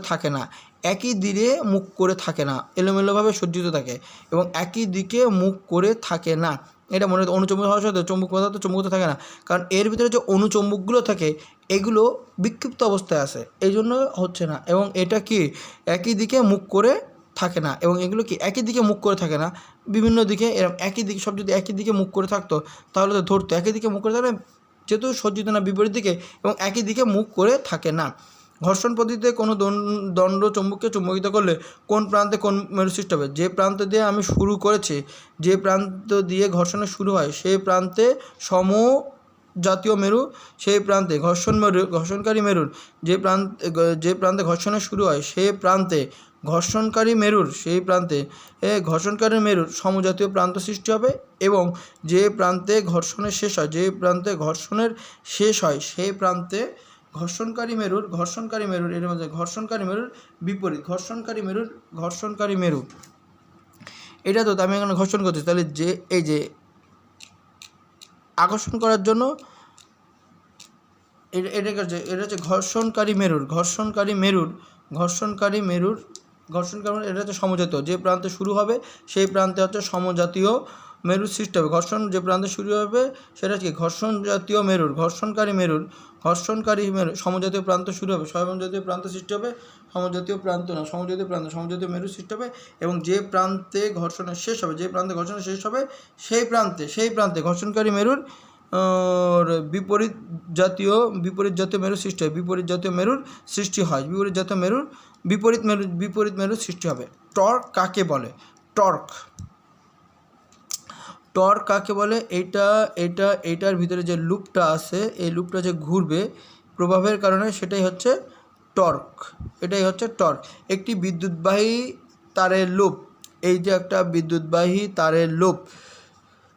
থাকে না, এলোমেলোভাবে সজ্জিত থাকে এবং একই দিকে মুখ করে থাকে না। এটা মনে হয় অনুচৌম্বক হওয়ার সাথে চৌম্বক পদার্থ চৌম্বকত্ব থাকে না, কারণ এর ভিতরে যে অনুচৌম্বকগুলো থাকে এগুলো বিক্ষিপ্ত অবস্থায় আছে, এই জন্য হচ্ছে না। এবং এটা কি একই দিকে মুখ করে থাকে না, এবং এগুলো কি একই দিকে মুখ করে থাকে না, বিভিন্ন দিকে এরকম একই দিকে, সব যদি একই দিকে মুখ করে থাকতো তাহলে তো ধরতো, একই দিকে মুখ করে থাকলে যেহেতু সজ্জিত না বিপরীত দিকে এবং একই দিকে মুখ করে থাকে না। ঘর্ষণ পদ্ধতিতে কোনো দণ্ড চুম্বককে চুম্বকিত করলে কোন প্রান্তে কোন মেরু সৃষ্টি হবে? যে প্রান্ত দিয়ে আমি শুরু করেছি, যে প্রান্ত দিয়ে ঘর্ষণের শুরু হয় সেই প্রান্তে জাতীয় মেরু সেই প্রান্তে ঘর্ষণকারী মেরুর যে প্রান্তে ঘর্ষণের শুরু হয় সেই প্রান্তে ঘর্ষণকারী মেরুর ঘর্ষণকারী মেরুর সমজাতীয় প্রান্ত সৃষ্টি হবে এবং যে প্রান্তে ঘর্ষণের শেষ হয় সেই প্রান্তে ঘর্ষণকারী মেরুর এর মধ্যে ঘর্ষণকারী মেরুর বিপরীত ঘর্ষণকারী মেরু এটা তো আমি এখানে ঘর্ষণ করছি, তাহলে যে এই যে আকর্ষণ করার জন্য এটা হচ্ছে ঘর্ষণকারী মেরুর এটা হচ্ছে সমজাতীয়, যে প্রান্তে শুরু হবে সেই প্রান্তে হচ্ছে সমজাতীয় মেরুর সৃষ্টি হবে। যে প্রান্তে শুরু হবে সেটা কি ঘর্ষণ জাতীয় মেরুর সমজাতীয় প্রান্ত শুরু হবে, সমজাতীয় প্রান্ত সৃষ্টি হবে, সমজাতীয় মেরুর সৃষ্টি হবে এবং যে প্রান্তে ঘর্ষণের শেষ হবে সেই প্রান্তে ঘর্ষণকারী মেরুর বিপরীত জাতীয় মেরুর সৃষ্টি হয়, বিপরীত মেরুর সৃষ্টি হবে। টর্ক কাকে বলে? টর্ক কাকে বলে? এইটার ভিতরে যে লুপটা আছে এই লুপটা যে ঘুরবে প্রভাবের কারণে সেটাই হচ্ছে টর্ক। একটি বিদ্যুৎবাহী তারের লুপ, এই যে একটা বিদ্যুৎবাহী তারের লুপ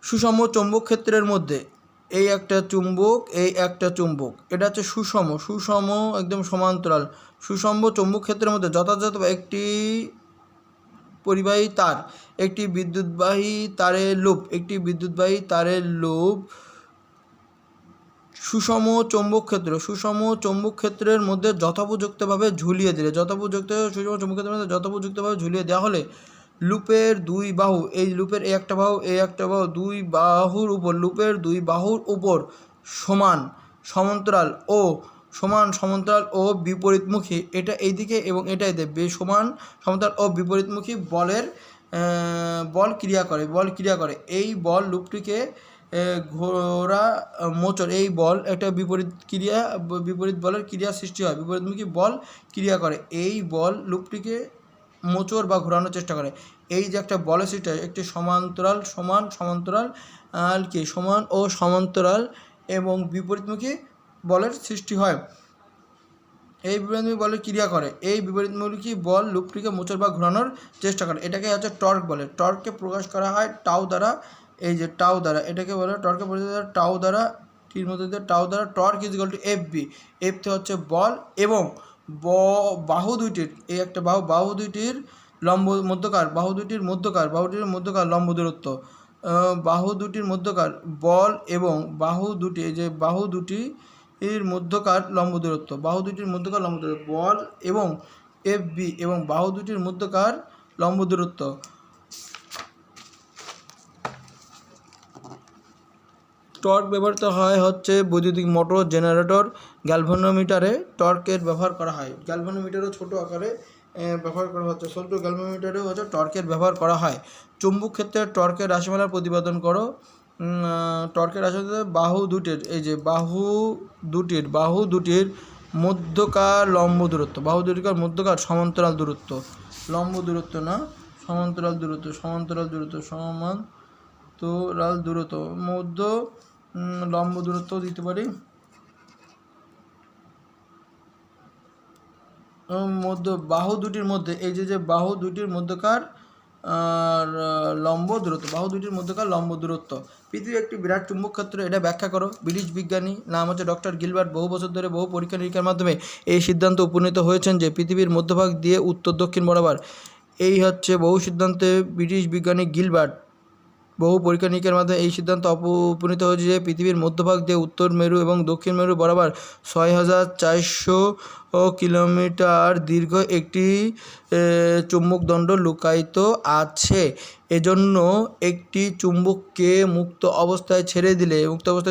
সুষম চৌম্বক ক্ষেত্রের মধ্যে এই একটা চুম্বক এটা হচ্ছে সুষম একদম সমান্তরাল সুষম চৌম্বক ক্ষেত্রের মধ্যে যথাযথ একটি পরিবাহী তার একটি বিদ্যুৎবাহী তারের লুপ সুষম চৌম্বক ক্ষেত্রের মধ্যে যথোপযুক্তভাবে ঝুলিয়ে দেওয়া হলে লুপের দুই বাহু এই লুপের একটা বাহু দুই বাহুর উপর সমান সমান্তরাল ও বিপরীতমুখী, এটা এইদিকে এবং এটা এদিকে সমান সমান্তরাল ও বিপরীতমুখী বল ক্রিয়া করে। এই বল লুপটিকে ঘোরা মোচড়, এই বল একটা বিপরীত বলের ক্রিয়া সৃষ্টি হয়, বিপরীতমুখী বল ক্রিয়া করে। এই বল লুপটিকে মোচড় বা ঘোরানোর চেষ্টা করে। এই যে একটা বলের সৃষ্টি হয় একটি সমান্তরাল এবং বিপরীতমুখী বলের সৃষ্টি হয়। এই বিপরীতমুখী বলের ক্রিয়া করে, এই বিপরীতমুখী বল লুপটিকে মোচড় বা ঘোরানোর চেষ্টা করে। এটাকে হচ্ছে টর্ক বলে। টর্ককে প্রকাশ করা হয় টাউ দ্বারা, এই যে টাউ দ্বারা, এটাকে বলে টর্কের পরিচয় টাউ দ্বারা, torque is equal to FB. এফতে হচ্ছে বল এবং বাহু দুইটির এই একটা বাহু দুইটির লম্ব মধ্যকার লম্ব দূরত্ব, বাহু দুটির মধ্যকার বল এবং বাহু দুটির মধ্যকার লম্ব দূরত্ব বল এবং এফবি এবং বাহু দুটির মধ্যকার লম্ব দূরত্ব। টর্ক ব্যবহৃত হয় হচ্ছে বৈদ্যুতিক মোটর, জেনারেটর, গ্যালভানোমিটারে টর্কের ব্যবহার করা হয়। গ্যালভানোমিটারও ছোট আকারে ব্যবহার করা হচ্ছে, গ্যালভানোমিটারেও হচ্ছে টর্কের ব্যবহার করা হয়। চুম্বক ক্ষেত্রে টর্কের রাশিমালার প্রতিপাদন করো। টর্কের রাশিমালা বাহু দুটির এই যে বাহু দুটির মধ্যকার লম্ব দূরত্ব, সমান্তরাল দূরত্ব, মধ্য লম্ব দূরত্ব দিতে পারি, বাহু দুটির মধ্যে এই যে বাহু দুটির মধ্যকার লম্ব দূরত্ব। পৃথিবী একটি বিরাট চুম্বক ক্ষেত্র, এটা ব্যাখ্যা করো। ব্রিটিশ বিজ্ঞানী নাম হচ্ছে ডক্টর গিলবার্ট বহু বছর ধরে বহু পরীক্ষা নিরীক্ষার মাধ্যমে এই সিদ্ধান্ত উপনীত হয়েছেন যে পৃথিবীর মধ্যভাগ দিয়ে উত্তর দক্ষিণ বরাবর, এই হচ্ছে বহু সিদ্ধান্তে ব্রিটিশ বিজ্ঞানী গিলবার্ট বহু পরীক্ষা নিরীক্ষার মাধ্যমে এই সিদ্ধান্ত উপনীত হয়েছে যে পৃথিবীর মধ্যভাগ দিয়ে উত্তর মেরু এবং দক্ষিণ মেরু বরাবর 6400 কিলোমিটার দীর্ঘ একটি চুম্বকদণ্ড লুকায়িত আছে। এজন্য একটি চুম্বককে মুক্ত অবস্থায়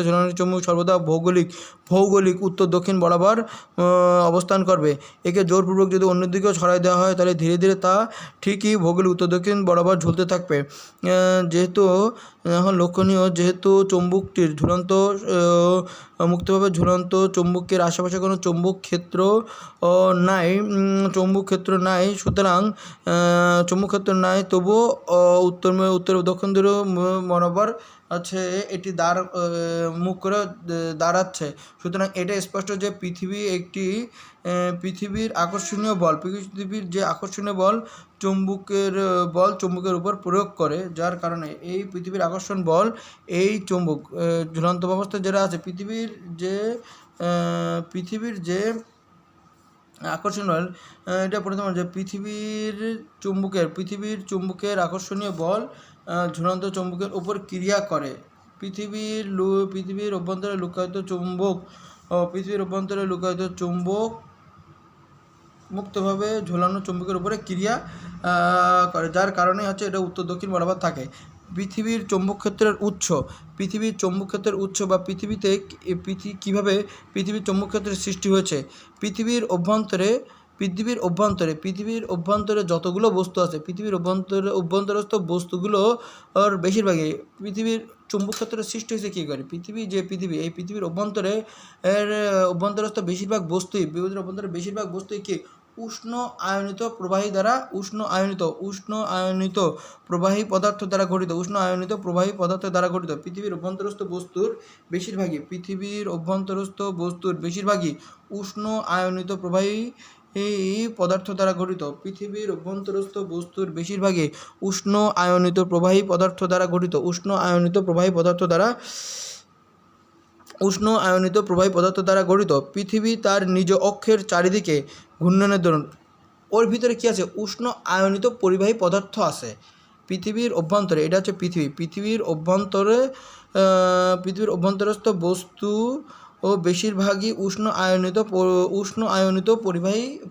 ঝোলানো চুম্বক সর্বদা ভৌগোলিক উত্তর দক্ষিণ বরাবর অবস্থান করবে। একে জোরপূর্বক যদি অন্যদিকেও ছড়াই দেওয়া হয় তাহলে ধীরে ধীরে তা ঠিকই ভৌগোলিক উত্তর দক্ষিণ বরাবর ঝুলতে থাকবে। যেহেতু এখন লক্ষণীয়, যেহেতু চুম্বকটির মুক্তভাবে ঝুলন্ত চুম্বকের আশেপাশে কোনো চুম্বক ক্ষেত্র নাই, তবুও উত্তর দক্ষিণ ধ্রুব বরাবর হচ্ছে এটি মুখ করে দাঁড়াচ্ছে। সুতরাং এটা স্পষ্ট যে পৃথিবী একটি পৃথিবীর আকর্ষণীয় বল, পৃথিবীর যে আকর্ষণীয় বল চুম্বকের উপর প্রয়োগ করে, যার কারণে এই পৃথিবীর আকর্ষণ বল এই চুম্বক ঝুলন্ত অবস্থায় যেটা আছে পৃথিবীর যে আকর্ষণ বল, এটা প্রথমে যে পৃথিবীর চুম্বকের আকর্ষণীয় বল ঝুলন্ত চুম্বকের উপর ক্রিয়া করে। পৃথিবীর অভ্যন্তরে লুকায়িত চুম্বক মুক্তভাবে ঝোলানো চুম্বকের উপরে ক্রিয়া করে, যার কারণে হচ্ছে এটা উত্তর দক্ষিণ বরাবর থাকে। পৃথিবীর চৌম্বক ক্ষেত্রের উৎস বা কীভাবে পৃথিবীর চৌম্বক ক্ষেত্রের সৃষ্টি হয়েছে। পৃথিবীর অভ্যন্তরে যতগুলো বস্তু আছে, পৃথিবীর অভ্যন্তরস্থ বস্তুগুলোর বেশিরভাগই পৃথিবীর চৌম্বক ক্ষেত্রের সৃষ্টি হয়েছে কী করে। এই পৃথিবীর অভ্যন্তরস্থ বেশিরভাগ বস্তুই কি উষ্ণ আয়নিত প্রবাহী পদার্থ দ্বারা গঠিত। পৃথিবীর অভ্যন্তরস্থ বস্তুর বেশিরভাগই উষ্ণ আয়নিত প্রবাহী পদার্থ দ্বারা গঠিত। পৃথিবী তার নিজ অক্ষের চারিদিকে ঘূর্ণনের দরুন ওর ভিতরে কি আছে, উষ্ণ আয়নিত পরিবাহী পদার্থ আছে পৃথিবীর অভ্যন্তরে। এটা হচ্ছে পৃথিবীর অভ্যন্তরস্থ বস্তু ও বেশিরভাগই উষ্ণ আয়নিত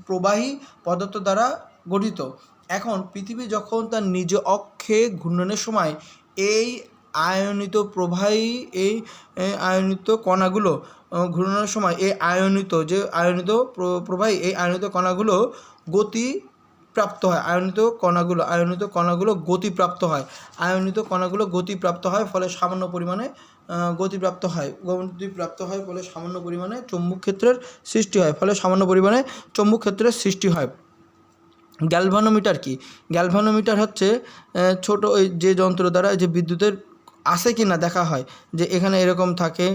প্রবাহী পদার্থ দ্বারা গঠিত। এখন পৃথিবী যখন তার নিজ অক্ষে ঘূর্ণনের সময় এই আয়নিত কণাগুলো ঘূর্ণনের সময় এই আয়নিত কণাগুলো গতি প্রাপ্ত হয়, ফলে সামান্য পরিমাণে চৌম্বক ক্ষেত্রের সৃষ্টি হয়। গ্যালভানোমিটার কি? গ্যালভানোমিটার হচ্ছে ছোট যে যন্ত্র দ্বারা যে বিদ্যুতের আছে কি না দেখা হয়, যে এখানে এরকম থাকে,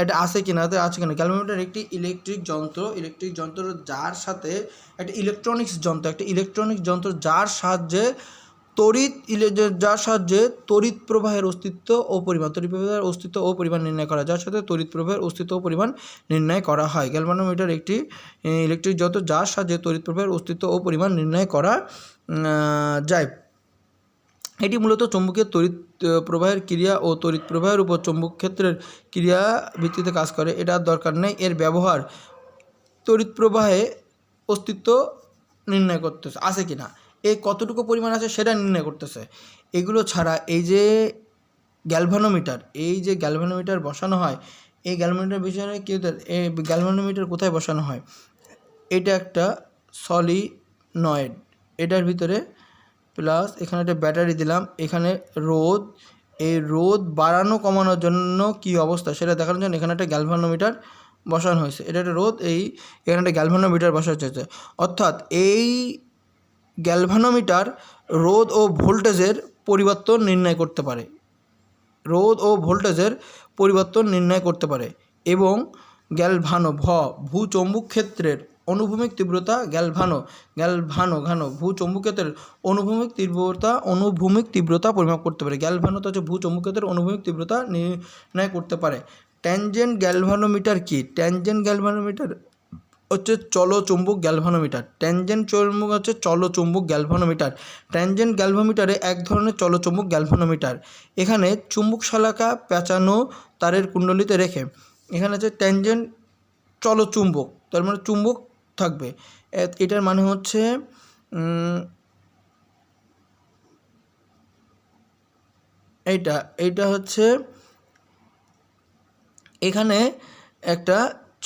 এটা আছে কি না। গ্যালভানোমিটার একটি ইলেকট্রিক যন্ত্র যার সাথে একটা ইলেকট্রনিক্স যন্ত্র যার সাহায্যে তড়িৎ প্রবাহের অস্তিত্ব ও পরিমাণ নির্ণয় করা হয়। গ্যালভানোমিটার একটি ইলেকট্রিক যন্ত্র যার সাহায্যে তড়িৎ প্রবাহের অস্তিত্ব ও পরিমাণ নির্ণয় করা যায়। এটি মূলত চৌম্বকীয় তড়িৎ প্রবাহের ক্রিয়া ও তড়িৎ প্রবাহের উপর চৌম্বক ক্ষেত্রের ক্রিয়া ভিত্তিতে কাজ করে। এটার দরকার নেই, এর ব্যবহার তড়িৎ প্রবাহে অস্তিত্ব নির্ণয় করতেছে আছে কি না, এই কতটুকু পরিমাণ আছে সেটা নির্ণয় করতেছে। এগুলো ছাড়া এই যে গ্যালভানোমিটার বসানো হয়, এই গ্যালভানোমিটার বিষয়ে গ্যালভানোমিটার কোথায় বসানো হয়, এটা একটা সলিনয়েড, এটার ভিতরে প্লাস এখানে একটা ব্যাটারি দিলাম, এখানে রোদ, এই রোদ বাড়ানো কমানোর জন্য কি অবস্থা সেটা দেখানোর জন্য এখানে একটা গ্যালভানোমিটার বসানো হয়েছে। এটা একটা রোদ, এখানে একটা গ্যালভানোমিটার বসানো হয়েছে। অর্থাৎ এই গ্যালভানোমিটার রোদ ও ভোল্টেজের পরিবর্তন নির্ণয় করতে পারে এবং ভূচৌম্বক ক্ষেত্রের অনুভূমিক তীব্রতা ভূচৌম্বক ক্ষেত্রের অনুভূমিক তীব্রতা পরিমাপ করতে পারে। গ্যালভানো তো হচ্ছে ভূচৌম্বক ক্ষেত্রের অনুভূমিক তীব্রতা নির্ণয় করতে পারে। ট্যানজেন্ট গ্যালভানোমিটার কি? ট্যানজেন্ট গ্যালভানোমিটার হচ্ছে চলচৌম্বক গ্যালভানোমিটার। ট্যানজেন্ট গ্যালভানোমিটারে এক ধরনের চলচৌম্বক গ্যালভানোমিটার। এখানে চুম্বক শলাকা পেঁচানো তারের কুণ্ডলিতে রেখে, এখানে হচ্ছে ট্যানজেন্ট চলচুম্বক, তার মানে চুম্বক থাকবে। এটার মানে হচ্ছে এইটা হচ্ছে এখানে একটা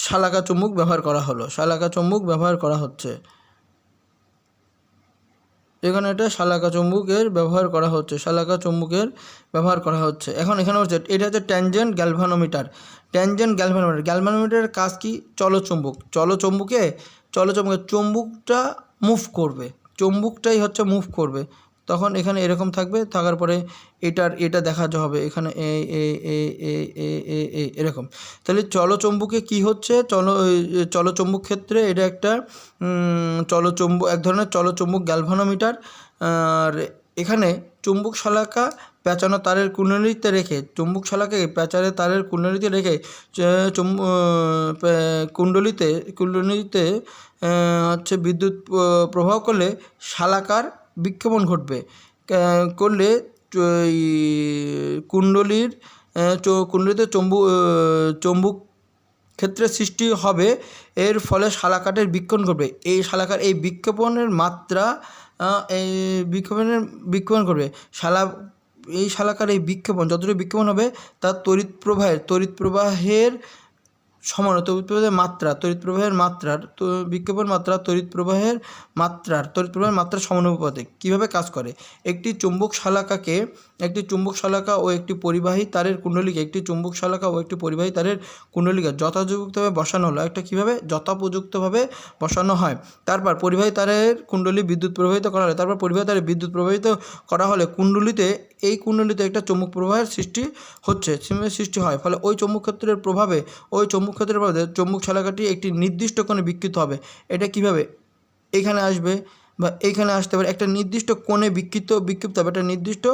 শালাকা চুম্বক ব্যবহার করা হচ্ছে, এখানে একটা শালাকা চুম্বকের ব্যবহার করা হচ্ছে। এখন এখানে হচ্ছে এটা হচ্ছে ট্যানজেন্ট গ্যালভানোমিটার। গ্যালভানোমিটারের কাজ কি? চলচৌম্বকে চুম্বকটা মুভ করবে, চুম্বকটাই হচ্ছে মুভ করবে, তখন এখানে এরকম থাকবে, থাকার পরে এটা দেখা হবে এখানে এরকম। তাহলে চলচম্বুকে কি হচ্ছে, চলচম্বুক ক্ষেত্রে এটা একটা এক ধরনের চলচম্বুক গ্যালভানোমিটার। আর এখানে চুম্বক শলাকা পেঁচানো তারের কুণ্ডলীতে রেখে, চুম্বক শলাকে পেঁচানো তারের কুণ্ডলীতে রেখে কুণ্ডলীতে হচ্ছে বিদ্যুৎ প্রবাহ করলে শালাকার বিক্ষেপণ ঘটবে। করলে কুণ্ডলীতে চুম্বক ক্ষেত্রের সৃষ্টি হবে, এর ফলে শালাকারের বিক্ষেপণ ঘটবে। এই বিক্ষেপণের মাত্রা বিক্ষেপণ করবে এই শালাকার এই বিক্ষেপণ যতটুকু বিক্ষেপণ হবে তার তড়িৎ প্রবাহের সমান, বিক্ষেপণ মাত্রা তড়িৎ প্রবাহের মাত্রার সমানুপাতিক। কীভাবে কাজ করে, একটি চুম্বক শালাকা ও একটি পরিবাহী তারের কুণ্ডলীকে যথাযথভাবে বসানো হলো। একটা কীভাবে যথোপযুক্তভাবে বসানো হয়। তারপর পরিবাহী তারের কুণ্ডলী বিদ্যুৎ প্রবাহিত করা হয়। কুণ্ডলীতে একটা চুম্বক প্রবাহের সৃষ্টি হয়। ফলে ওই চুম্বক ক্ষেত্রের প্রভাবে চুম্বক শালাকাটি একটি নির্দিষ্ট কোণে বিক্ষিপ্ত হবে। এটা কিভাবে, এখানে আসবে বা এইখানে আসতে পারে, একটা নির্দিষ্ট কোণে বিক্ষিপ্ত হবে, একটা নির্দিষ্ট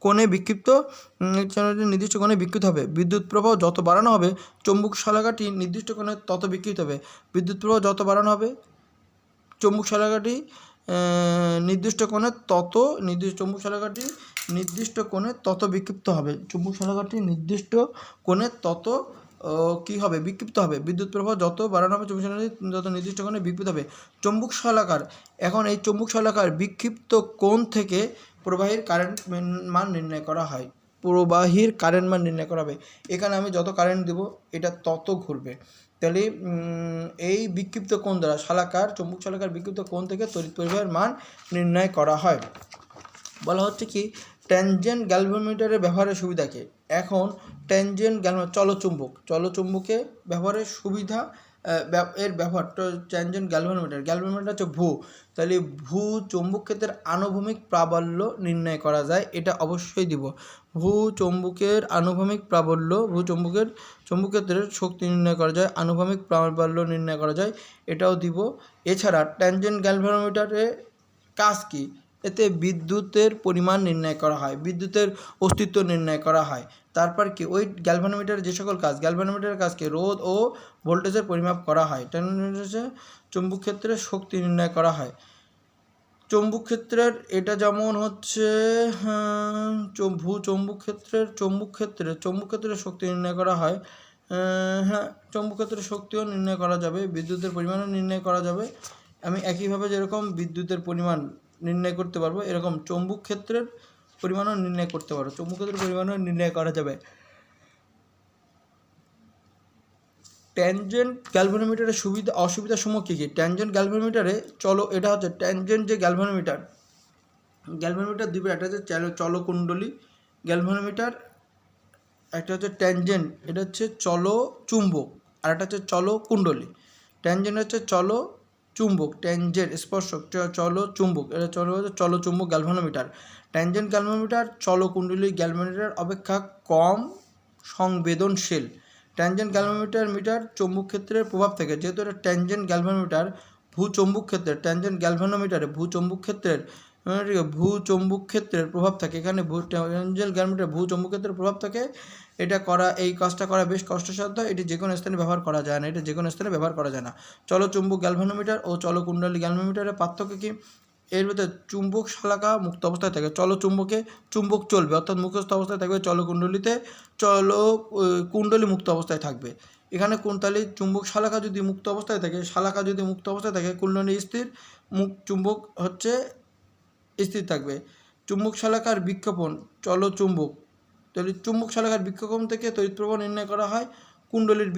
কোণে বিক্ষিপ্ত হবে। বিদ্যুৎ প্রবাহ যত বাড়ানো হবে চুম্বক শালাকাটি নির্দিষ্ট কোণে তত বিক্ষিপ্ত হবে। বিদ্যুৎ প্রবাহ যত বাড়ানো হবে চুম্বক শালাকাটি নির্দিষ্ট কোণে তত বিক্ষিপ্ত হবে। কী হবে, বিক্ষিপ্ত হবে। বিদ্যুৎ প্রবাহ যত বাড়ানো হবে চুম্বক শালাকাটি যত নির্দিষ্ট কোণে বিক্ষিপ্ত হবে। চুম্বক শালাকার, এখন এই চুম্বক শালাকার বিক্ষিপ্ত কোণ থেকে প্রবাহীর কারেন্ট মান নির্ণয় করা হবে। এখানে আমি যত কারেন্ট দেব এটা তত ঘুরবে। তাহলে এই বিক্ষিপ্ত কোণ দ্বারা চুম্বক শালাকার বিক্ষিপ্ত কোণ থেকে তড়িৎ প্রবাহের মান নির্ণয় করা হয়। বলা হচ্ছে কি, ট্যানজেন্ট গ্যালভানোমিটারের ব্যবহারের সুবিধা কি। এখন ট্যানজেন্ট চলচুম্বকে ব্যবহারের সুবিধা, এর ব্যবহার ট্যানজেন্ট গ্যালভানোমিটার হচ্ছে তাহলে ভূ চুম্বক ক্ষেত্রের আনুভূমিক প্রাবল্য নির্ণয় করা যায়, এটা অবশ্যই দিব। চুম্বক ক্ষেত্রের শক্তি নির্ণয় করা যায়, আনুভূমিক প্রাবল্য নির্ণয় করা যায়, এটাও দিব। এছাড়া ট্যানজেন্ট গ্যালভানোমিটারের কাজ কি, এতে বিদ্যুতের পরিমাণ নির্ণয় করা হয়, বিদ্যুতের অস্তিত্ব নির্ণয় করা হয়। তারপর কি, ওই গ্যালভানোমিটারের যে সকল কাজ, গ্যালভানোমিটারের কাজকে রোধ ও ভোল্টেজের পরিমাপ করা হয়। চুম্বক ক্ষেত্রের শক্তি নির্ণয় করা হয়। চুম্বক ক্ষেত্রের এটা যেমন হচ্ছে চুম্বক ক্ষেত্রের শক্তি নির্ণয় করা হয়। চুম্বক ক্ষেত্রের শক্তিও নির্ণয় করা যাবে, বিদ্যুতের পরিমাণও নির্ণয় করা যাবে। আমি একইভাবে যেরকম বিদ্যুতের পরিমাণ নির্ণয় করতে পারবো, এরকম চুম্বক ক্ষেত্রের পরিমাণও নির্ণয় করতে পারবো, চুম্বক ক্ষেত্রের পরিমাণও নির্ণয় করা যাবে। ট্যানজেন্ট গ্যালভানোমিটারের সুবিধা অসুবিধার সমূহ কী কী। ট্যানজেন্ট গ্যালভানোমিটারে এটা হচ্ছে ট্যানজেন্ট যে গ্যালভানোমিটার দিবে, একটা হচ্ছে চলকুণ্ডলী গ্যালভানোমিটার, একটা হচ্ছে ট্যানজেন্ট, এটা হচ্ছে চলচুম্বক, আর একটা হচ্ছে চলকুণ্ডলী। ট্যানজেন্ট হচ্ছে চলচুম্বক, ট্যানজেন্ট স্পর্শক, চলচুম্বক, এটা চলচুম্বক গ্যালভানোমিটার। ট্যানজেন্ট গ্যালভানোমিটার চলকুণ্ডলী গ্যালভানোমিটার অপেক্ষা কম সংবেদনশীল। ট্যানজেন্ট গ্যালভানোমিটার চুম্বক ক্ষেত্রের প্রভাব থেকে, যেহেতু এটা ট্যানজেন্ট গ্যালভানোমিটার ভূচুম্বক ক্ষেত্রের, ট্যানজেন্ট গ্যালভানোমিটারে ভূচুম্বক ক্ষেত্রের প্রভাব থাকে। এখানে ট্যানজেন্ট গ্যালভানোমিটার ভূচুম্বক ক্ষেত্রের প্রভাব থাকে। এই কাজটা করা বেশ কষ্টসাধ্য, এটি যে কোনো স্থানে ব্যবহার করা যায় না, চলচুম্বক গ্যালভানোমিটার ও চলকুণ্ডলী গ্যালভানোমিটারের পার্থক্য কি। এর ভিতরে চুম্বক শালাকা মুক্ত অবস্থায় থাকে, চলচুম্বকে চুম্বক চলবে অর্থাৎ মুক্ত অবস্থায় থাকবে, চলকুণ্ডলীতে কুণ্ডলী মুক্ত অবস্থায় থাকবে। এখানে তাহলে চুম্বক শালাকা যদি মুক্ত অবস্থায় থাকে, কুণ্ডলী স্থির, চুম্বক হচ্ছে স্থির থাকবে। চুম্বক শালাকার বিক্ষেপণ চলচুম্বক, তাহলে চুম্বক শালাকার বিক্ষেপণ থেকে তড়িৎ প্রবাহ নির্ণয় করা হয়, কুণ্ডলীর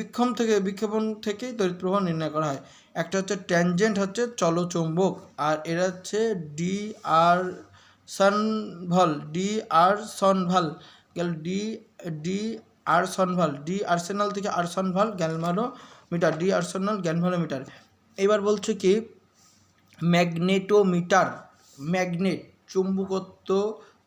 বিক্ষেপণ থেকেই তড়িৎ প্রবাহ নির্ণয় করা হয়। একটা হচ্ছে ট্যানজেন্ট হচ্ছে চলচুম্বক, আর এরা হচ্ছে ডি আর্সেনাল থেকে আর্সনভাল গ্যালভানোমিটার। এবার বলছে কি ম্যাগনেট চুম্বকত্ব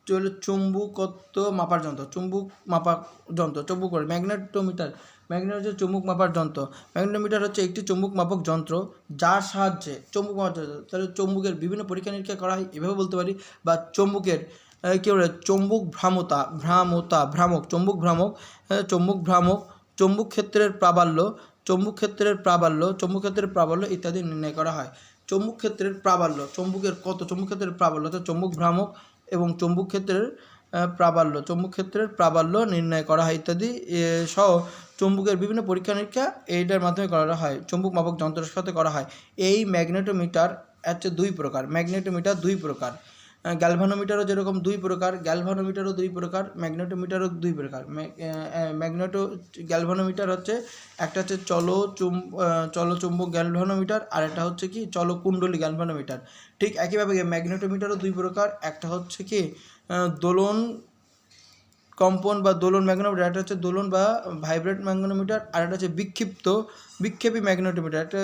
হলো চুম্বকত্ব মাপার যন্ত্র, চুম্বক মাপার যন্ত্র। চুম্বক করে ম্যাগনেটোমিটার, ম্যাগনেট হচ্ছে চুম্বক মাপার যন্ত্র। ম্যাগনেটোমিটার হচ্ছে একটি চুম্বক মাপক যন্ত্র যার সাহায্যে চুম্বক মাপার যন্ত্র, তাহলে চুম্বকের বিভিন্ন পরীক্ষা নিরীক্ষা করা হয় এভাবে বলতে পারি। বা চুম্বকের কী বলে চুম্বক ভ্রামক, চুম্বক ভ্রামক, চুম্বক ক্ষেত্রের প্রাবল্য, চুম্বক ক্ষেত্রের প্রাবল্য ইত্যাদি নির্ণয় করা হয়। চুম্বক ক্ষেত্রের প্রাবল্য, চুম্বকের চুম্বক ক্ষেত্রের প্রাবল্য অর্থাৎ চুম্বক ভ্রামক এবং চুম্বক ক্ষেত্রের প্রাবল্য নির্ণয় করা হয় ইত্যাদি সহ চুম্বকের বিভিন্ন পরীক্ষা নিরীক্ষা এইটার মাধ্যমে করা হয়, চুম্বক মাপক যন্ত্রের সাথে করা হয়। এই ম্যাগনেটোমিটার হচ্ছে দুই প্রকার, গ্যালভানোমিটারও যেরকম দুই প্রকার, ম্যাগনেটোমিটারও দুই প্রকার। গ্যালভানোমিটার হচ্ছে একটা হচ্ছে চলচুম্বক গ্যালভানোমিটার, আর একটা হচ্ছে কি চলকুণ্ডলী গ্যালভানোমিটার। ঠিক একইভাবে ম্যাগনেটোমিটারও দুই প্রকার, একটা হচ্ছে কি দোলন কম্পন বা দোলন ম্যাগনেটোমিটার, একটা হচ্ছে দোলন বা ভাইব্রেট ম্যাগনেটোমিটার, আর একটা হচ্ছে বিক্ষেপী ম্যাগনেটোমিটার। একটা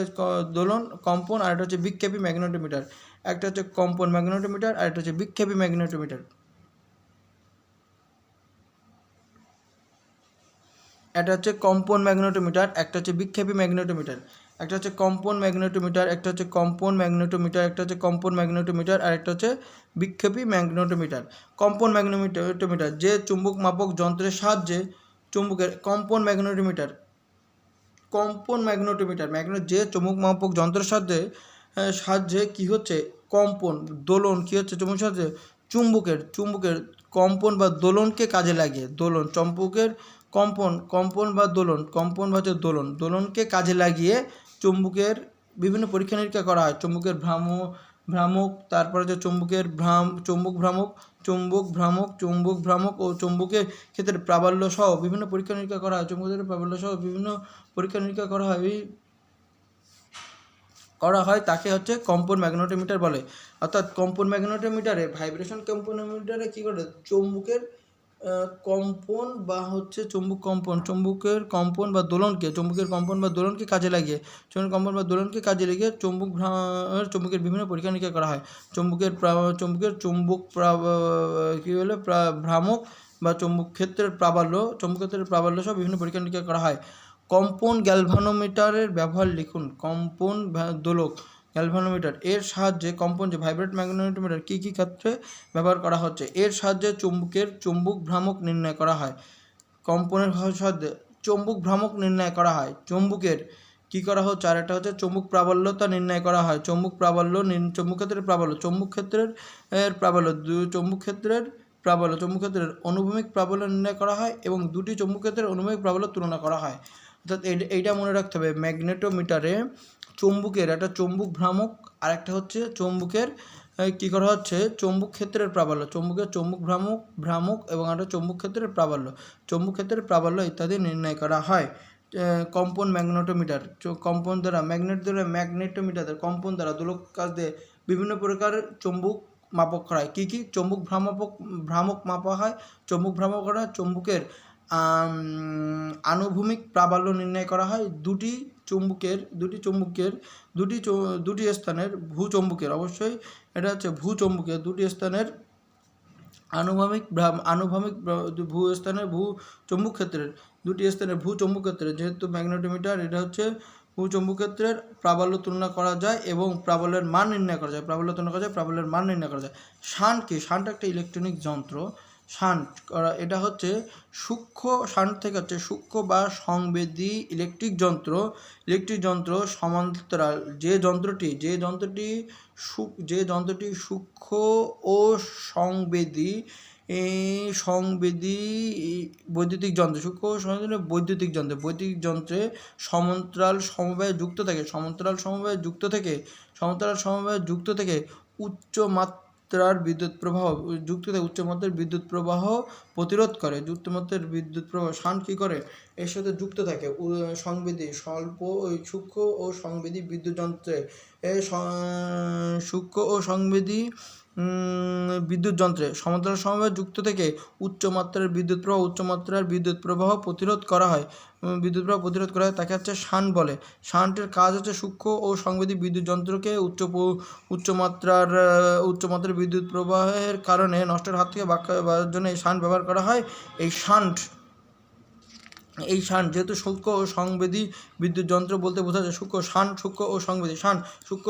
দোলন কম্পন আর একটা হচ্ছে বিক্ষেপী ম্যাগনেটোমিটার। একটা হচ্ছে কম্পন ম্যাগনেটোমিটার আর একটা হচ্ছে বিক্ষেপী ম্যাগনেটোমিটার। একটা হচ্ছে কম্পন ম্যাগনেটোমিটার, একটা হচ্ছে বিক্ষেপী ম্যাগনেটোমিটার। একটা হচ্ছে কম্পন ম্যাগনেটোমিটার, একটা হচ্ছে কম্পন ম্যাগনেটোমিটার, আর একটা হচ্ছে বিক্ষেপী ম্যাগনেটোমিটার। কম্পন ম্যাগনেটোমিটার যে চুম্বক মাপক যন্ত্রের সাহায্যে চুম্বকের যে চুম্বক মাপক যন্ত্রের সাহায্যে কি হচ্ছে কম্পন দোলন কি হচ্ছে চুম্বকের সাহায্যে চুম্বকের কম্পন বা দোলনকে কাজে লাগিয়ে চুম্বকের কম্পন বা দোলনকে কাজে লাগিয়ে চুম্বকের বিভিন্ন পরীক্ষা নিরীক্ষা করা হয়। চুম্বকের ভ্রামক, তারপরে যে চুম্বক ভ্রামক ও চুম্বকের ক্ষেত্রে প্রাবল্য সহ বিভিন্ন পরীক্ষা নিরীক্ষা করা হয়। চুম্বকের প্রাবল্য সহ বিভিন্ন পরীক্ষা নিরীক্ষা করা হয় তাকে হচ্ছে কম্পন ম্যাগনেটোমিটার বলে। অর্থাৎ কম্পন ম্যাগনেটোমিটারে ভাইব্রেশন কম্পোনোমিটারে কী করে চুম্বকের কম্পন বা হচ্ছে চুম্বকের কম্পন বা দোলনকে কাজে লাগিয়ে চুম্বকের বিভিন্ন পরীক্ষা নিরীক্ষা করা হয়। ভ্রামক বা চুম্বক ক্ষেত্রের প্রাবল্য সহ বিভিন্ন পরীক্ষা নিরীক্ষা করা হয়। কম্পন গ্যালভানোমিটারের ব্যবহার লিখুন। কম্পন দোলক গ্যালভানোমিটার এর সাহায্যে কম্পন যে ভাইব্রেট ম্যাগনেটোমিটার কী কী ক্ষেত্রে ব্যবহার করা হচ্ছে। এর সাহায্যে চুম্বক ভ্রামক নির্ণয় করা হয়। কম্পনের সাহায্যে চুম্বক ভ্রামক নির্ণয় করা হয়। চুম্বকের কী করা হচ্ছে, আর একটা হচ্ছে চুম্বক প্রাবল্যতা নির্ণয় করা হয়। চুম্বক ক্ষেত্রের অনুভূমিক প্রাবল্য নির্ণয় করা হয় এবং দুটি চুম্বক ক্ষেত্রের অনুভূমিক প্রাবল্য তুলনা করা হয়। অর্থাৎ এইটা মনে রাখতে হবে, ম্যাগনেটোমিটারে চুম্বকের একটা চুম্বক ভ্রামক আর একটা হচ্ছে চুম্বকের কী করা হচ্ছে চুম্বক ক্ষেত্রের প্রাবল্য, চুম্বক ভ্রামক এবং একটা চুম্বক ক্ষেত্রের প্রাবল্য ইত্যাদি নির্ণয় করা হয়। কম্পন ম্যাগনেটোমিটার কম্পন দ্বারা ম্যাগনেটোমিটার কম্পন দ্বারা দোলক কাজ দিয়ে বিভিন্ন প্রকার চুম্বক মাপক করা হয়। কী চুম্বক ভ্রামক মাপা হয়। চুম্বকের আনুভূমিক প্রাবল্য নির্ণয় করা হয়। দুটি স্থানের ভূচুম্বকের, অবশ্যই এটা হচ্ছে ভূচুম্বকের দুটি স্থানের ভূচুম্বক ক্ষেত্রের যেহেতু ম্যাগনেটোমিটার এটা হচ্ছে ভূচুম্বক ক্ষেত্রের প্রাবল্য তুলনা করা যায় এবং প্রাবল্যের মান নির্ণয় করা যায়। শান্ট একটা ইলেকট্রনিক যন্ত্র। এটা হচ্ছে শান্ট থেকে হচ্ছে সূক্ষ্ম বা সংবেদী ইলেকট্রিক যন্ত্র সমান্তরাল যে যন্ত্রটি সূক্ষ্ম ও সংবেদী বৈদ্যুতিক যন্ত্রে সমান্তরাল সমবায়ে যুক্ত থেকে উচ্চ মাত্রার বিদ্যুৎ প্রবাহ প্রতিরোধ করে। শান্ট কী করে এর সাথে যুক্ত থাকে সংবেদী সূক্ষ্ম ও সংবেদী বিদ্যুৎ যন্ত্রে বিদ্যুৎ যন্ত্রে সমান্তরাল সমবায় যুক্ত থেকে উচ্চ মাত্রার বিদ্যুৎ প্রবাহ প্রতিরোধ করা হয় তাকে হচ্ছে শান্ট বলে। শান্টের কাজ হচ্ছে সূক্ষ্ম ও সংবেদী বিদ্যুৎ যন্ত্রকে উচ্চ মাত্রার বিদ্যুৎ প্রবাহের কারণে নষ্টের হাত থেকে বাঁচার জন্য এই শান্ট ব্যবহার করা হয়। এই শান্ট যেহেতু সূক্ষ্ম ও সংবেদী বিদ্যুৎ যন্ত্র বলতে বোঝা যায় সূক্ষ্ম ও সংবেদী শান্ট হচ্ছে সূক্ষ্ম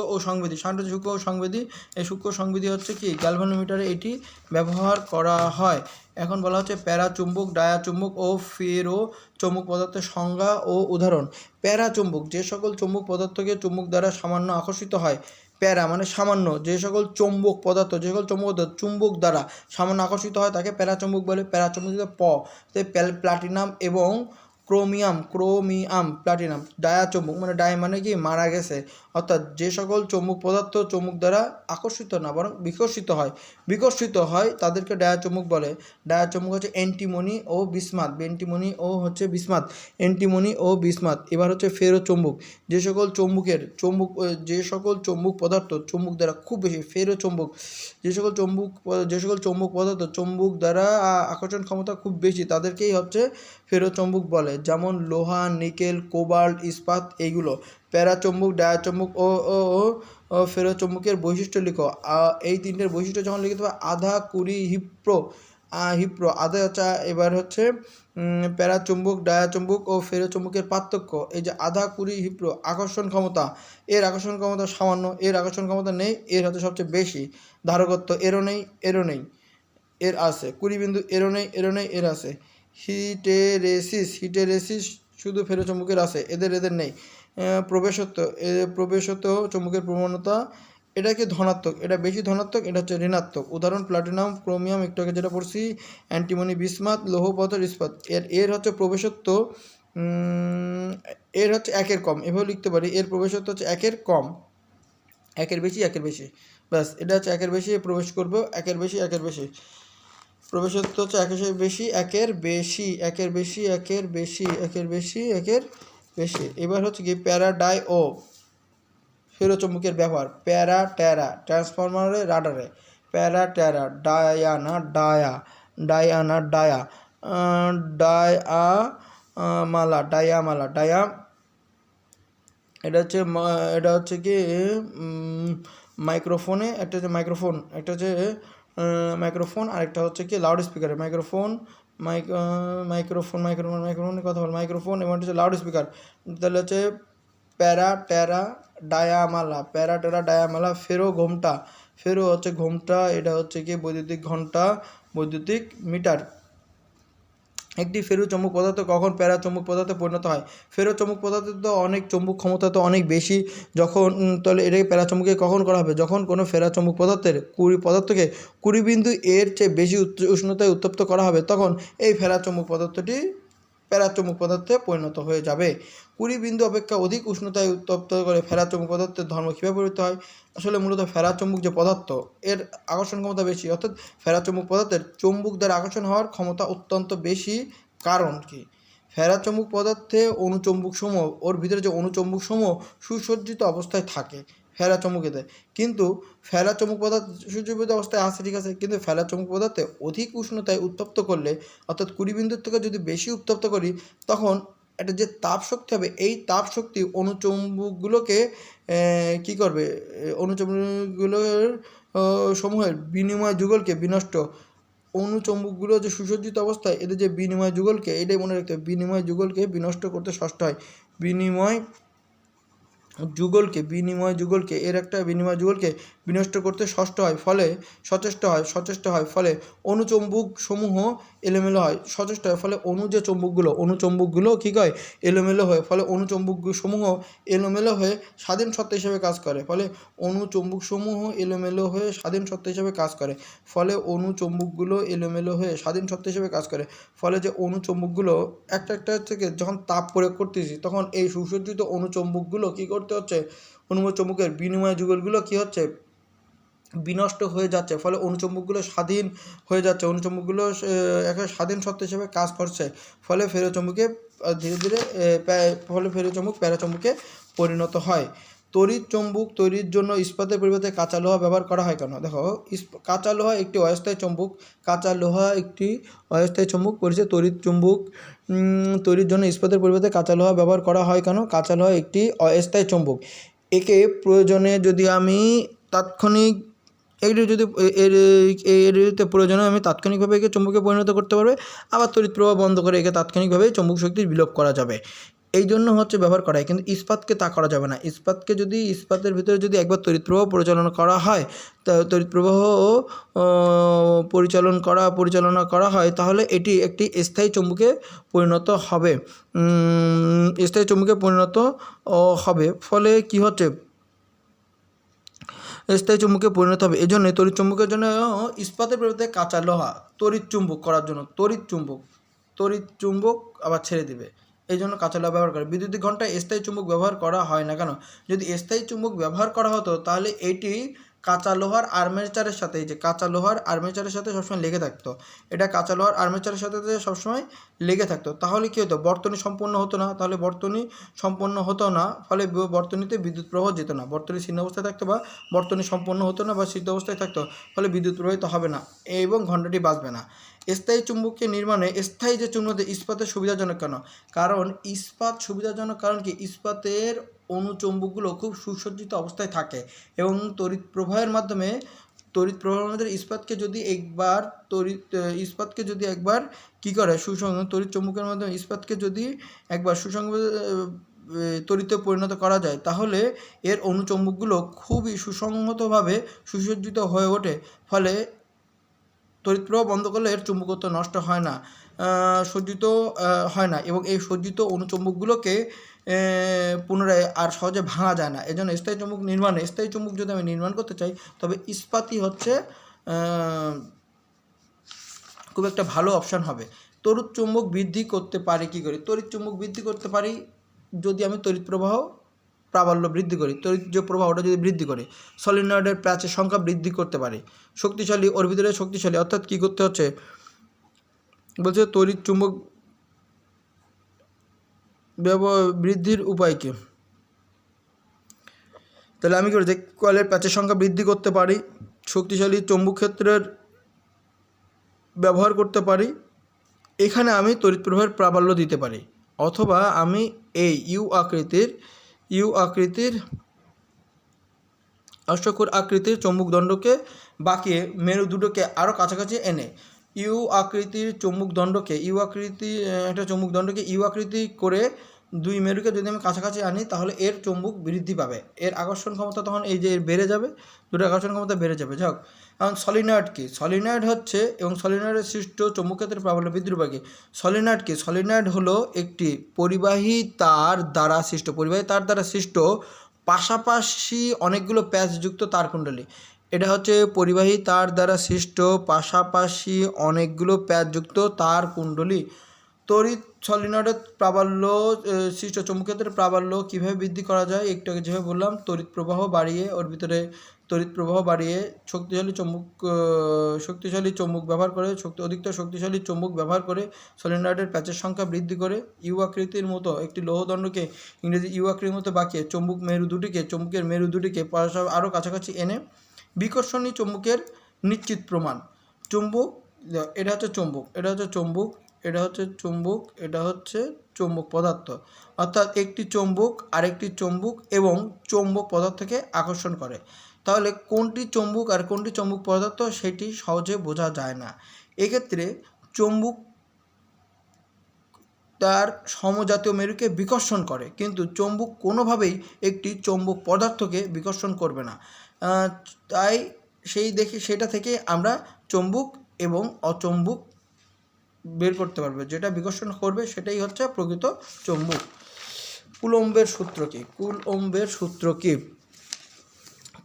ও সংবেদী। এই সূক্ষ্ম সংবেদী হচ্ছে কি গ্যালভানোমিটারে এটি ব্যবহার করা হয়। এখন বলা হচ্ছে প্যারাচুম্বক, ডায়াচুম্বক ও ফেরো চৌম্বক পদার্থের সংজ্ঞা ও উদাহরণ। প্যারাচুম্বক যে সকল চৌম্বক পদার্থকে চুম্বক দ্বারা সামান্য আকর্ষিত হয়। প্যারা মানে সামান্য, যে সকল চৌম্বক পদার্থ চুম্বক দ্বারা সামান্য আকর্ষিত হয় তাকে প্যারাচুম্বক বলে। প্যারাচুম্বক প্লাটিনাম এবং ক্রোমিয়াম প্লাটিনাম। ডায়াচুম্বক মানে ডাই মানে কি মারা গেছে, অর্থাৎ যে সকল চৌম্বক পদার্থ চৌম্বক দ্বারা আকর্ষিত না বরং বিকর্ষিত হয় তাদেরকে ডায়াচুম্বক বলে। ডায়াচুম্বক হচ্ছে অ্যান্টিমনি ও বিসমাথ। এবার হচ্ছে ফেরোচুম্বক, যে সকল চৌম্বক পদার্থ চৌম্বক দ্বারা খুব বেশি ফেরোচুম্বক, যে সকল চৌম্বক পদার্থ চৌম্বক দ্বারা আকর্ষণ ক্ষমতা খুব বেশি তাদেরকেই হচ্ছে ফেরোচুম্বক বলে, যেমন লোহা, নিকেল, কোবাল্ট, ইস্পাত এইগুলো। প্যারাচুম্বক, ডায়াচুম্বক ও ফেরোচুম্বকের বৈশিষ্ট্য লিখো। এই তিনটের বৈশিষ্ট্য যখন লিখতে হবে আধা, কুড়ি, হিপ্রো আধা হচ্ছে। এবার হচ্ছে প্যারাচুম্বক, ডায়াচুম্বক ও ফেরোচুম্বকের পার্থক্য। এই যে আধা, কুড়ি, হিপ্রো আকর্ষণ ক্ষমতা, এর আকর্ষণ ক্ষমতা সামান্য, এর আকর্ষণ ক্ষমতা নেই, এর হচ্ছে সবচেয়ে বেশি। ধারকত্ব এরও নেই, এর আছে। 20 বিন্দু এরও নেই, এর আছে। হিটেরেসিস শুধু ফেরোচুম্বকের আছে, এদের নেই। প্রবেশত্ব চুম্বকের প্রবণতা, এটা কি ধনাত্মক, এটা বেশি ধনাত্মক, এটা হচ্ছে ঋণাত্মক। উদাহরণ প্লাটিনাম, ক্রোমিয়াম, একটু আগে যেটা পড়ছি, অ্যান্টিমনি, বিসমাথ, লৌহ পদার্থ, ইস্পাত। এর হচ্ছে প্রবেশত্ব এর হচ্ছে 1-এর কম, এভাবে লিখতে পারি। এর প্রবেশত্ব হচ্ছে 1-এর কম, 1-এর বেশি, ব্যাস এটা হচ্ছে 1-এর বেশি প্রবেশ করবে, 1-এর বেশি প্রবেশত্ব হচ্ছে 1-এর বেশি। এবার হচ্ছে কি প্যারাডাই ও ফেরোচুম্বকের ব্যবহার। প্যারা ট্রান্সফরমারে, রাডারে। প্যারা ডায়া এটা হচ্ছে কি মাইক্রোফোনে, একটা হচ্ছে মাইক্রোফোন, আরেকটা হচ্ছে কি লাউড স্পিকারে। মাইক্রোফোনের কথা বল, মাইক্রোফোন এবং হচ্ছে লাউড স্পিকার। তাহলে হচ্ছে প্যারা ডায়ামালা। ফেরো হচ্ছে ঘোমটা, এটা হচ্ছে কি বৈদ্যুতিক ঘন্টা, বৈদ্যুতিক মিটার। একটি ফেরোচুম্বক পদার্থ কখন প্যারাচুম্বক পদার্থে পরিণত হয়? ফেরোচুম্বক পদার্থের তো অনেক চুম্বক ক্ষমতা তো অনেক বেশি, যখন তাহলে এটাকে প্যারাচুম্বকে কখন করা হবে? যখন কোনো ফেরোচুম্বক পদার্থকে 20 বিন্দু এর চেয়ে বেশি উষ্ণতায় উত্তপ্ত করা হবে, তখন এই ফেরোচুম্বক পদার্থটি প্যারাচুম্বক পদার্থে পরিণত হয়ে যাবে। 20 বিন্দু অপেক্ষা অধিক উষ্ণতায় উত্তপ্ত করে ফেরোচুম্বক পদার্থের ধর্ম কীভাবে পরিণত হয়? আসলে মূলত ফেরোচুম্বক যে পদার্থ এর আকর্ষণ ক্ষমতা বেশি, অর্থাৎ ফেরোচুম্বক পদার্থের চুম্বক দ্বারা আকর্ষণ হওয়ার ক্ষমতা অত্যন্ত বেশি। কারণ কি? ফেরোচুম্বক পদার্থে অণুচুম্বকসমূহ, ওর ভিতরে যে অণুচুম্বকসমূহ সুসজ্জিত অবস্থায় থাকে ফেরোচুম্বকেতে, কিন্তু ফেরোচুম্বক পদার্থ সুসজ্জিত অবস্থায় আছে, ঠিক আছে, কিন্তু ফেরোচুম্বক পদার্থে অধিক উষ্ণতায় উত্তপ্ত করলে, অর্থাৎ 20 বিন্দুর থেকে যদি বেশি উত্তপ্ত করি, তখন এটা যে তাপ শক্তি হবে, এই তাপ শক্তি অণুচুম্বকগুলোকে কী করবে? অণুচুম্বকগুলোর সমূহের বিনিময় যুগলকে বিনষ্ট, অণুচুম্বকগুলো যে সুসজ্জিত অবস্থায় এদের যে বিনিময় যুগলকে, এটাই মনে রাখতে হবে, বিনিময় যুগলকে বিনষ্ট করতে ষষ্ঠ হয়। বিনিময় যুগলকে বিনষ্ট করতে সচেষ্ট হয়, ফলে অণুচুম্বক সমূহ এলোমেলো হয়। ফলে অণুচুম্বকগুলো কী হয়? এলোমেলো হয়। ফলে অণুচুম্বক সমূহ এলোমেলো হয়ে স্বাধীন সত্তা হিসেবে কাজ করে। ফলে অণুচুম্বকগুলো এলোমেলো হয়ে স্বাধীন সত্তা হিসেবে কাজ করে। ফলে যে অণুচুম্বকগুলো একটা থেকে যখন তাপ প্রয়োগ করতেছি, তখন এই সুসজ্জিত অণুচুম্বকগুলো কী করতে হচ্ছে? অণুচুম্বকের বিনিময় যুগলগুলো কী হচ্ছে? বিনষ্ট হয়ে যাচ্ছে। ফলে অণুচুম্বকগুলো স্বাধীন হয়ে যাচ্ছে, অণুচুম্বকগুলো একটা স্বাধীন সত্তা হিসেবে কাজ করছে। ফলে ফেরোচুম্বকে ধীরে ধীরে প্যারাচুম্বকে পরিণত হয়। তড়িৎ চুম্বক তৈরির জন্য ইস্পাতের পরিবর্তে কাঁচা লোহা ব্যবহার করা হয় কেন? দেখো, কাঁচা লোহা একটি অস্থায়ী চুম্বক। কাঁচা লোহা একটি অস্থায়ী চুম্বক পরিচে তড়িৎ চুম্বক তৈরির জন্য ইস্পাতের পরিবর্তে কাঁচা লোহা ব্যবহার করা হয় কেন? কাঁচা লোহা একটি অস্থায়ী চুম্বক। একে প্রয়োজনে যদি আমি তাৎক্ষণিক প্রয়োজনে আমি তাৎক্ষণিকভাবে একে চুম্বকে পরিণত করতে পারবে, আবার তড়িৎ প্রবাহ বন্ধ করে একে তাৎক্ষণিকভাবে চুম্বক শক্তির বিলোপ করা যাবে। এই জন্য ব্যবহার করা হয়, কিন্তু ইস্পাতকে তা করা যাবে না। ইস্পাতের ভিতরে যদি একবার তড়িৎ প্রবাহ পরিচালনা করা হয়, তড়িৎ প্রবাহ পরিচালনা করা হয়, তাহলে এটি একটি স্থায়ী চুম্বকে পরিণত হবে। ফলে কি হচ্ছে, স্থায়ী চুম্বকে পরিণত হবে। এই জন্য তড়িৎ চুম্বকের জন্য ইস্পাতের পরিবর্তে কাঁচা লোহা তড়িৎ চুম্বক করার জন্য তড়িৎ চুম্বক আবার ছেড়ে দিবে, এই জন্য কাঁচা লোহা ব্যবহার করে। বিদ্যুতিক ঘণ্টায় স্থায়ী চুম্বক ব্যবহার করা হয় না কেন? যদি স্থায়ী চুম্বক ব্যবহার করা হতো, তাহলে এটি কাঁচা লোহার আর্মেচারের সাথে, এই যে কাঁচা লোহার আর্মেচারের সাথে সবসময় লেগে থাকতো, এটা কাঁচা লোহার আর্মেচারের সাথে সবসময় লেগে থাকতো। তাহলে কী হতো, বর্তনী সম্পন্ন হতো না। ফলে বর্তনীতে বিদ্যুৎ প্রবাহ যেত না, বর্তনী শীর্ণ অবস্থায় থাকতো, বা বর্তনী সম্পন্ন হতো না, বা সিদ্ধ অবস্থায় থাকতো, ফলে বিদ্যুৎ প্রবাহিত হবে না এবং ঘণ্টাটি বাজবে না। স্থায়ী চুম্বককে নির্মাণে স্থায়ী যে চুম্বক ইস্পাতের সুবিধাজনক কেন? কারণ ইস্পাত সুবিধাজনক কারণ কি, ইস্পাতের অনুচুম্বকগুলো খুব সুসজ্জিত অবস্থায় থাকে এবং তড়িৎ প্রবাহের মাধ্যমে ইস্পাতকে যদি একবার কী করে, তড়িৎ চুম্বকের মাধ্যমে ইস্পাতকে যদি একবার তড়িতে পরিণত করা যায়, তাহলে এর অনুচুম্বকগুলো খুবই সুসংহতভাবে সুসজ্জিত হয়ে ওঠে। ফলে তড়িৎ প্রবাহ বন্ধ করলে এর চুম্বকত্ব নষ্ট হয় না, এবং এই সজ্জিত অনুচুম্বকগুলোকে পুনরায় আর সহজে ভাঙা যায় না। এজন্য স্থায়ী চুম্বক যদি আমি নির্মাণ করতে চাই, তবে ইস্পাতই হচ্ছে খুব একটা ভালো অপশান হবে। তড়িৎ চুম্বক বৃদ্ধি করতে পারি কী করে? তড়িৎ চুম্বক বৃদ্ধি করতে পারি যদি আমি তড়িৎ প্রবাহ প্রাবল্য বৃদ্ধি করি, তড়িৎ যে প্রবাহ ওটা যদি বৃদ্ধি করি, সলিনয়েডের প্যাচের সংখ্যা বৃদ্ধি করতে পারি, ওর ভিতরে শক্তিশালী, অর্থাৎ কী করতে হচ্ছে বলছে, তড়িৎ চুম্বক বৃদ্ধির উপায় কী? তাহলে আমি কি করি, যে কয়েলের প্যাচের সংখ্যা বৃদ্ধি করতে পারি, শক্তিশালী চৌম্বক ক্ষেত্রের ব্যবহার করতে পারি, এখানে আমি তড়িৎ প্রবাহের প্রাবল্য দিতে পারি, অথবা আমি এই ইউ আকৃতির অষ্টকোণ আকৃতির চৌম্বক দণ্ডকে বাঁকিয়ে মেরু দুটোকে আরও কাছাকাছি এনে ইউ আকৃতির ইউ আকৃতি করে দুই মেরুকে যদি আমি কাছাকাছি আনি, তাহলে এর চৌম্বক বৃদ্ধি পাবে, এর আকর্ষণ ক্ষমতা তখন এই যে বেড়ে যাবে, দুটো আকর্ষণ ক্ষমতা বেড়ে যাবে। যাই হোক, এখন সলিনয়েড কি? সলিনয়েড হচ্ছে, এবং সলিনয়েডের সৃষ্ট চৌম্বক ক্ষেত্রের প্রাবল্য বৃদ্ধির উপায় কি? সলিনয়েড কি? সলিনয়েড হলো একটি পরিবাহী তার দ্বারা সৃষ্ট পাশাপাশি অনেকগুলো প্যাচযুক্ত তারকুণ্ডলী। এটা হচ্ছে পরিবাহী তার দ্বারা সৃষ্ট পাশাপাশি অনেকগুলো প্যাচযুক্ত তারকুণ্ডলী। তড়িৎ সলিনয়েডের প্রাবল্য সৃষ্ট চৌম্বকক্ষেত্রের প্রাবল্য কীভাবে বৃদ্ধি করা যায়? একটু আগে যেভাবে বললাম, তড়িৎ প্রবাহ বাড়িয়ে, ওর ভিতরে তড়িৎ প্রবাহ বাড়িয়ে শক্তিশালী চৌম্বক ব্যবহার করে, অধিকতর শক্তিশালী চৌম্বক ব্যবহার করে সলিনয়েডের প্যাচের সংখ্যা বৃদ্ধি করে ইউ আকৃতির মতো একটি লোহদণ্ডকে ইংরেজি ইউ আকৃতির মতো বাঁকিয়ে চৌম্বকের মেরু দুটিকে আরও কাছাকাছি এনে বিকর্ষণী চৌম্বকের নিশ্চিত প্রমাণ। এটা হচ্ছে চৌম্বক পদার্থ, অর্থাৎ একটি চৌম্বক আরেকটি চৌম্বক এবং চৌম্বক পদার্থকে আকর্ষণ করে। তাহলে কোনটি চৌম্বক আর কোনটি চৌম্বক পদার্থ সেটি সহজে বোঝা যায় না। এক্ষেত্রে চৌম্বক তার সমজাতীয় মেরুকে বিকর্ষণ করে, কিন্তু চৌম্বক কোনোভাবেই একটি চৌম্বক পদার্থকে বিকর্ষণ করবে না। তাই সেটা থেকে আমরা চৌম্বক এবং অচৌম্বক বের করতে পারবে, যেটা বিকর্ষণ করবে সেটাই হচ্ছে প্রকৃত চৌম্বক। কুলম্বের সূত্র কি?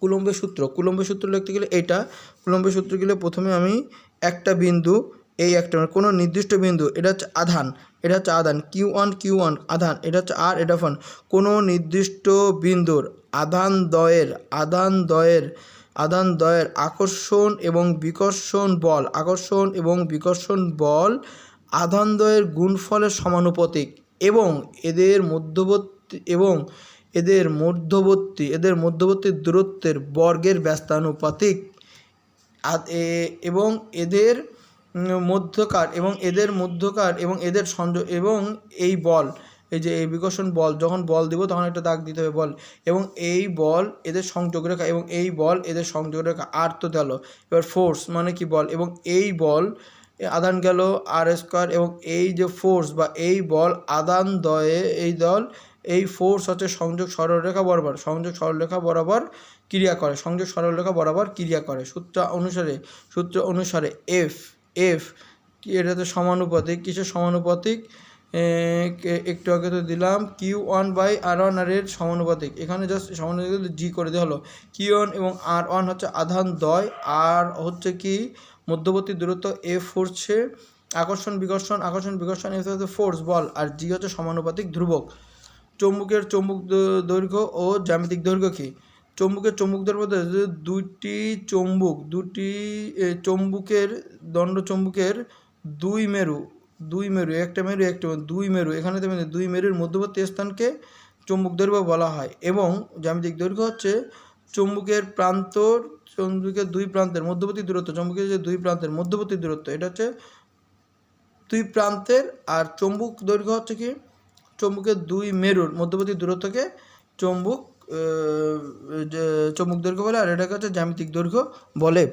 কুলম্বের সূত্র লিখতে গেলে কুলম্বের সূত্র গেলে প্রথমে আমি একটা বিন্দু, কোনো নির্দিষ্ট বিন্দু, এটা হচ্ছে আধান, Q1 আধান, এটা হচ্ছে আর, এটা ফোন, কোনো নির্দিষ্ট বিন্দুর আধান দ্বয়ের আকর্ষণ এবং বিকর্ষণ বল আধান দ্বয়ের গুণফলের সমানুপাতিক এবং এদের মধ্যবর্তী দূরত্বের বর্গের ব্যস্তানুপাতিক এবং এদের মধ্যকার এবং এদের সংযোগ এবং এই বল, এই যে এই বিকর্ষণ বল, যখন বল দিব তখন একটা দাগ দিতে হবে বল, এবং এই বল এদের সংযোগ রেখা এবং এই বল এদের সংযোগ রেখা আর তো গেল। এবার ফোর্স মানে কি বল, এবং এই বল আদান গেল আর স্কোয়ার, এবং এই যে ফোর্স বা এই বল আদান দয়ে এই ফোর্স হচ্ছে সংযোগ সরলরেখা বরাবর ক্রিয়া করে সূত্র অনুসারে এফ এটা তো সমানুপাতিক, কিসের সমানুপাতিক, একটু আগে তো দিলাম Q1/R1 আর এর সমানুপাতিক, এখানে জাস্ট সমানুপাতিক জি করে দেওয়া হলো। Q1 এবং R1 হচ্ছে আধান দ্বয়, আর হচ্ছে কি মধ্যবর্তী দূরত্ব, এফ হচ্ছে আকর্ষণ বিকর্ষণ এফ হচ্ছে ফোর্স বল, আর জি হচ্ছে সমানুপাতিক ধ্রুবক। চৌম্বকের চৌম্বক দৈর্ঘ্য ও জ্যামিতিক দৈর্ঘ্য কি? চৌম্বকের চৌম্বক দৈর্ঘ্য দুটি চৌম্বকের দণ্ড চৌম্বকের দুই মেরু, এখানে দেখবেন দুই মেরুর মধ্যবর্তী স্থানকে চৌম্বক দৈর্ঘ্য বলা হয়, এবং জ্যামিতিক দৈর্ঘ্য হচ্ছে চৌম্বকের দুই প্রান্তের মধ্যবর্তী দূরত্ব, চৌম্বকের যে দুই প্রান্তের মধ্যবর্তী দূরত্ব, এটা হচ্ছে দুই প্রান্তের, আর চৌম্বক দৈর্ঘ্য হচ্ছে কি চৌম্বকের দুই মেরুর মধ্যবর্তী দূরত্বকে চৌম্বক দৈর্ঘ্য বলে, আর এটাকে হচ্ছে জ্যামিতিক দৈর্ঘ্য বলে।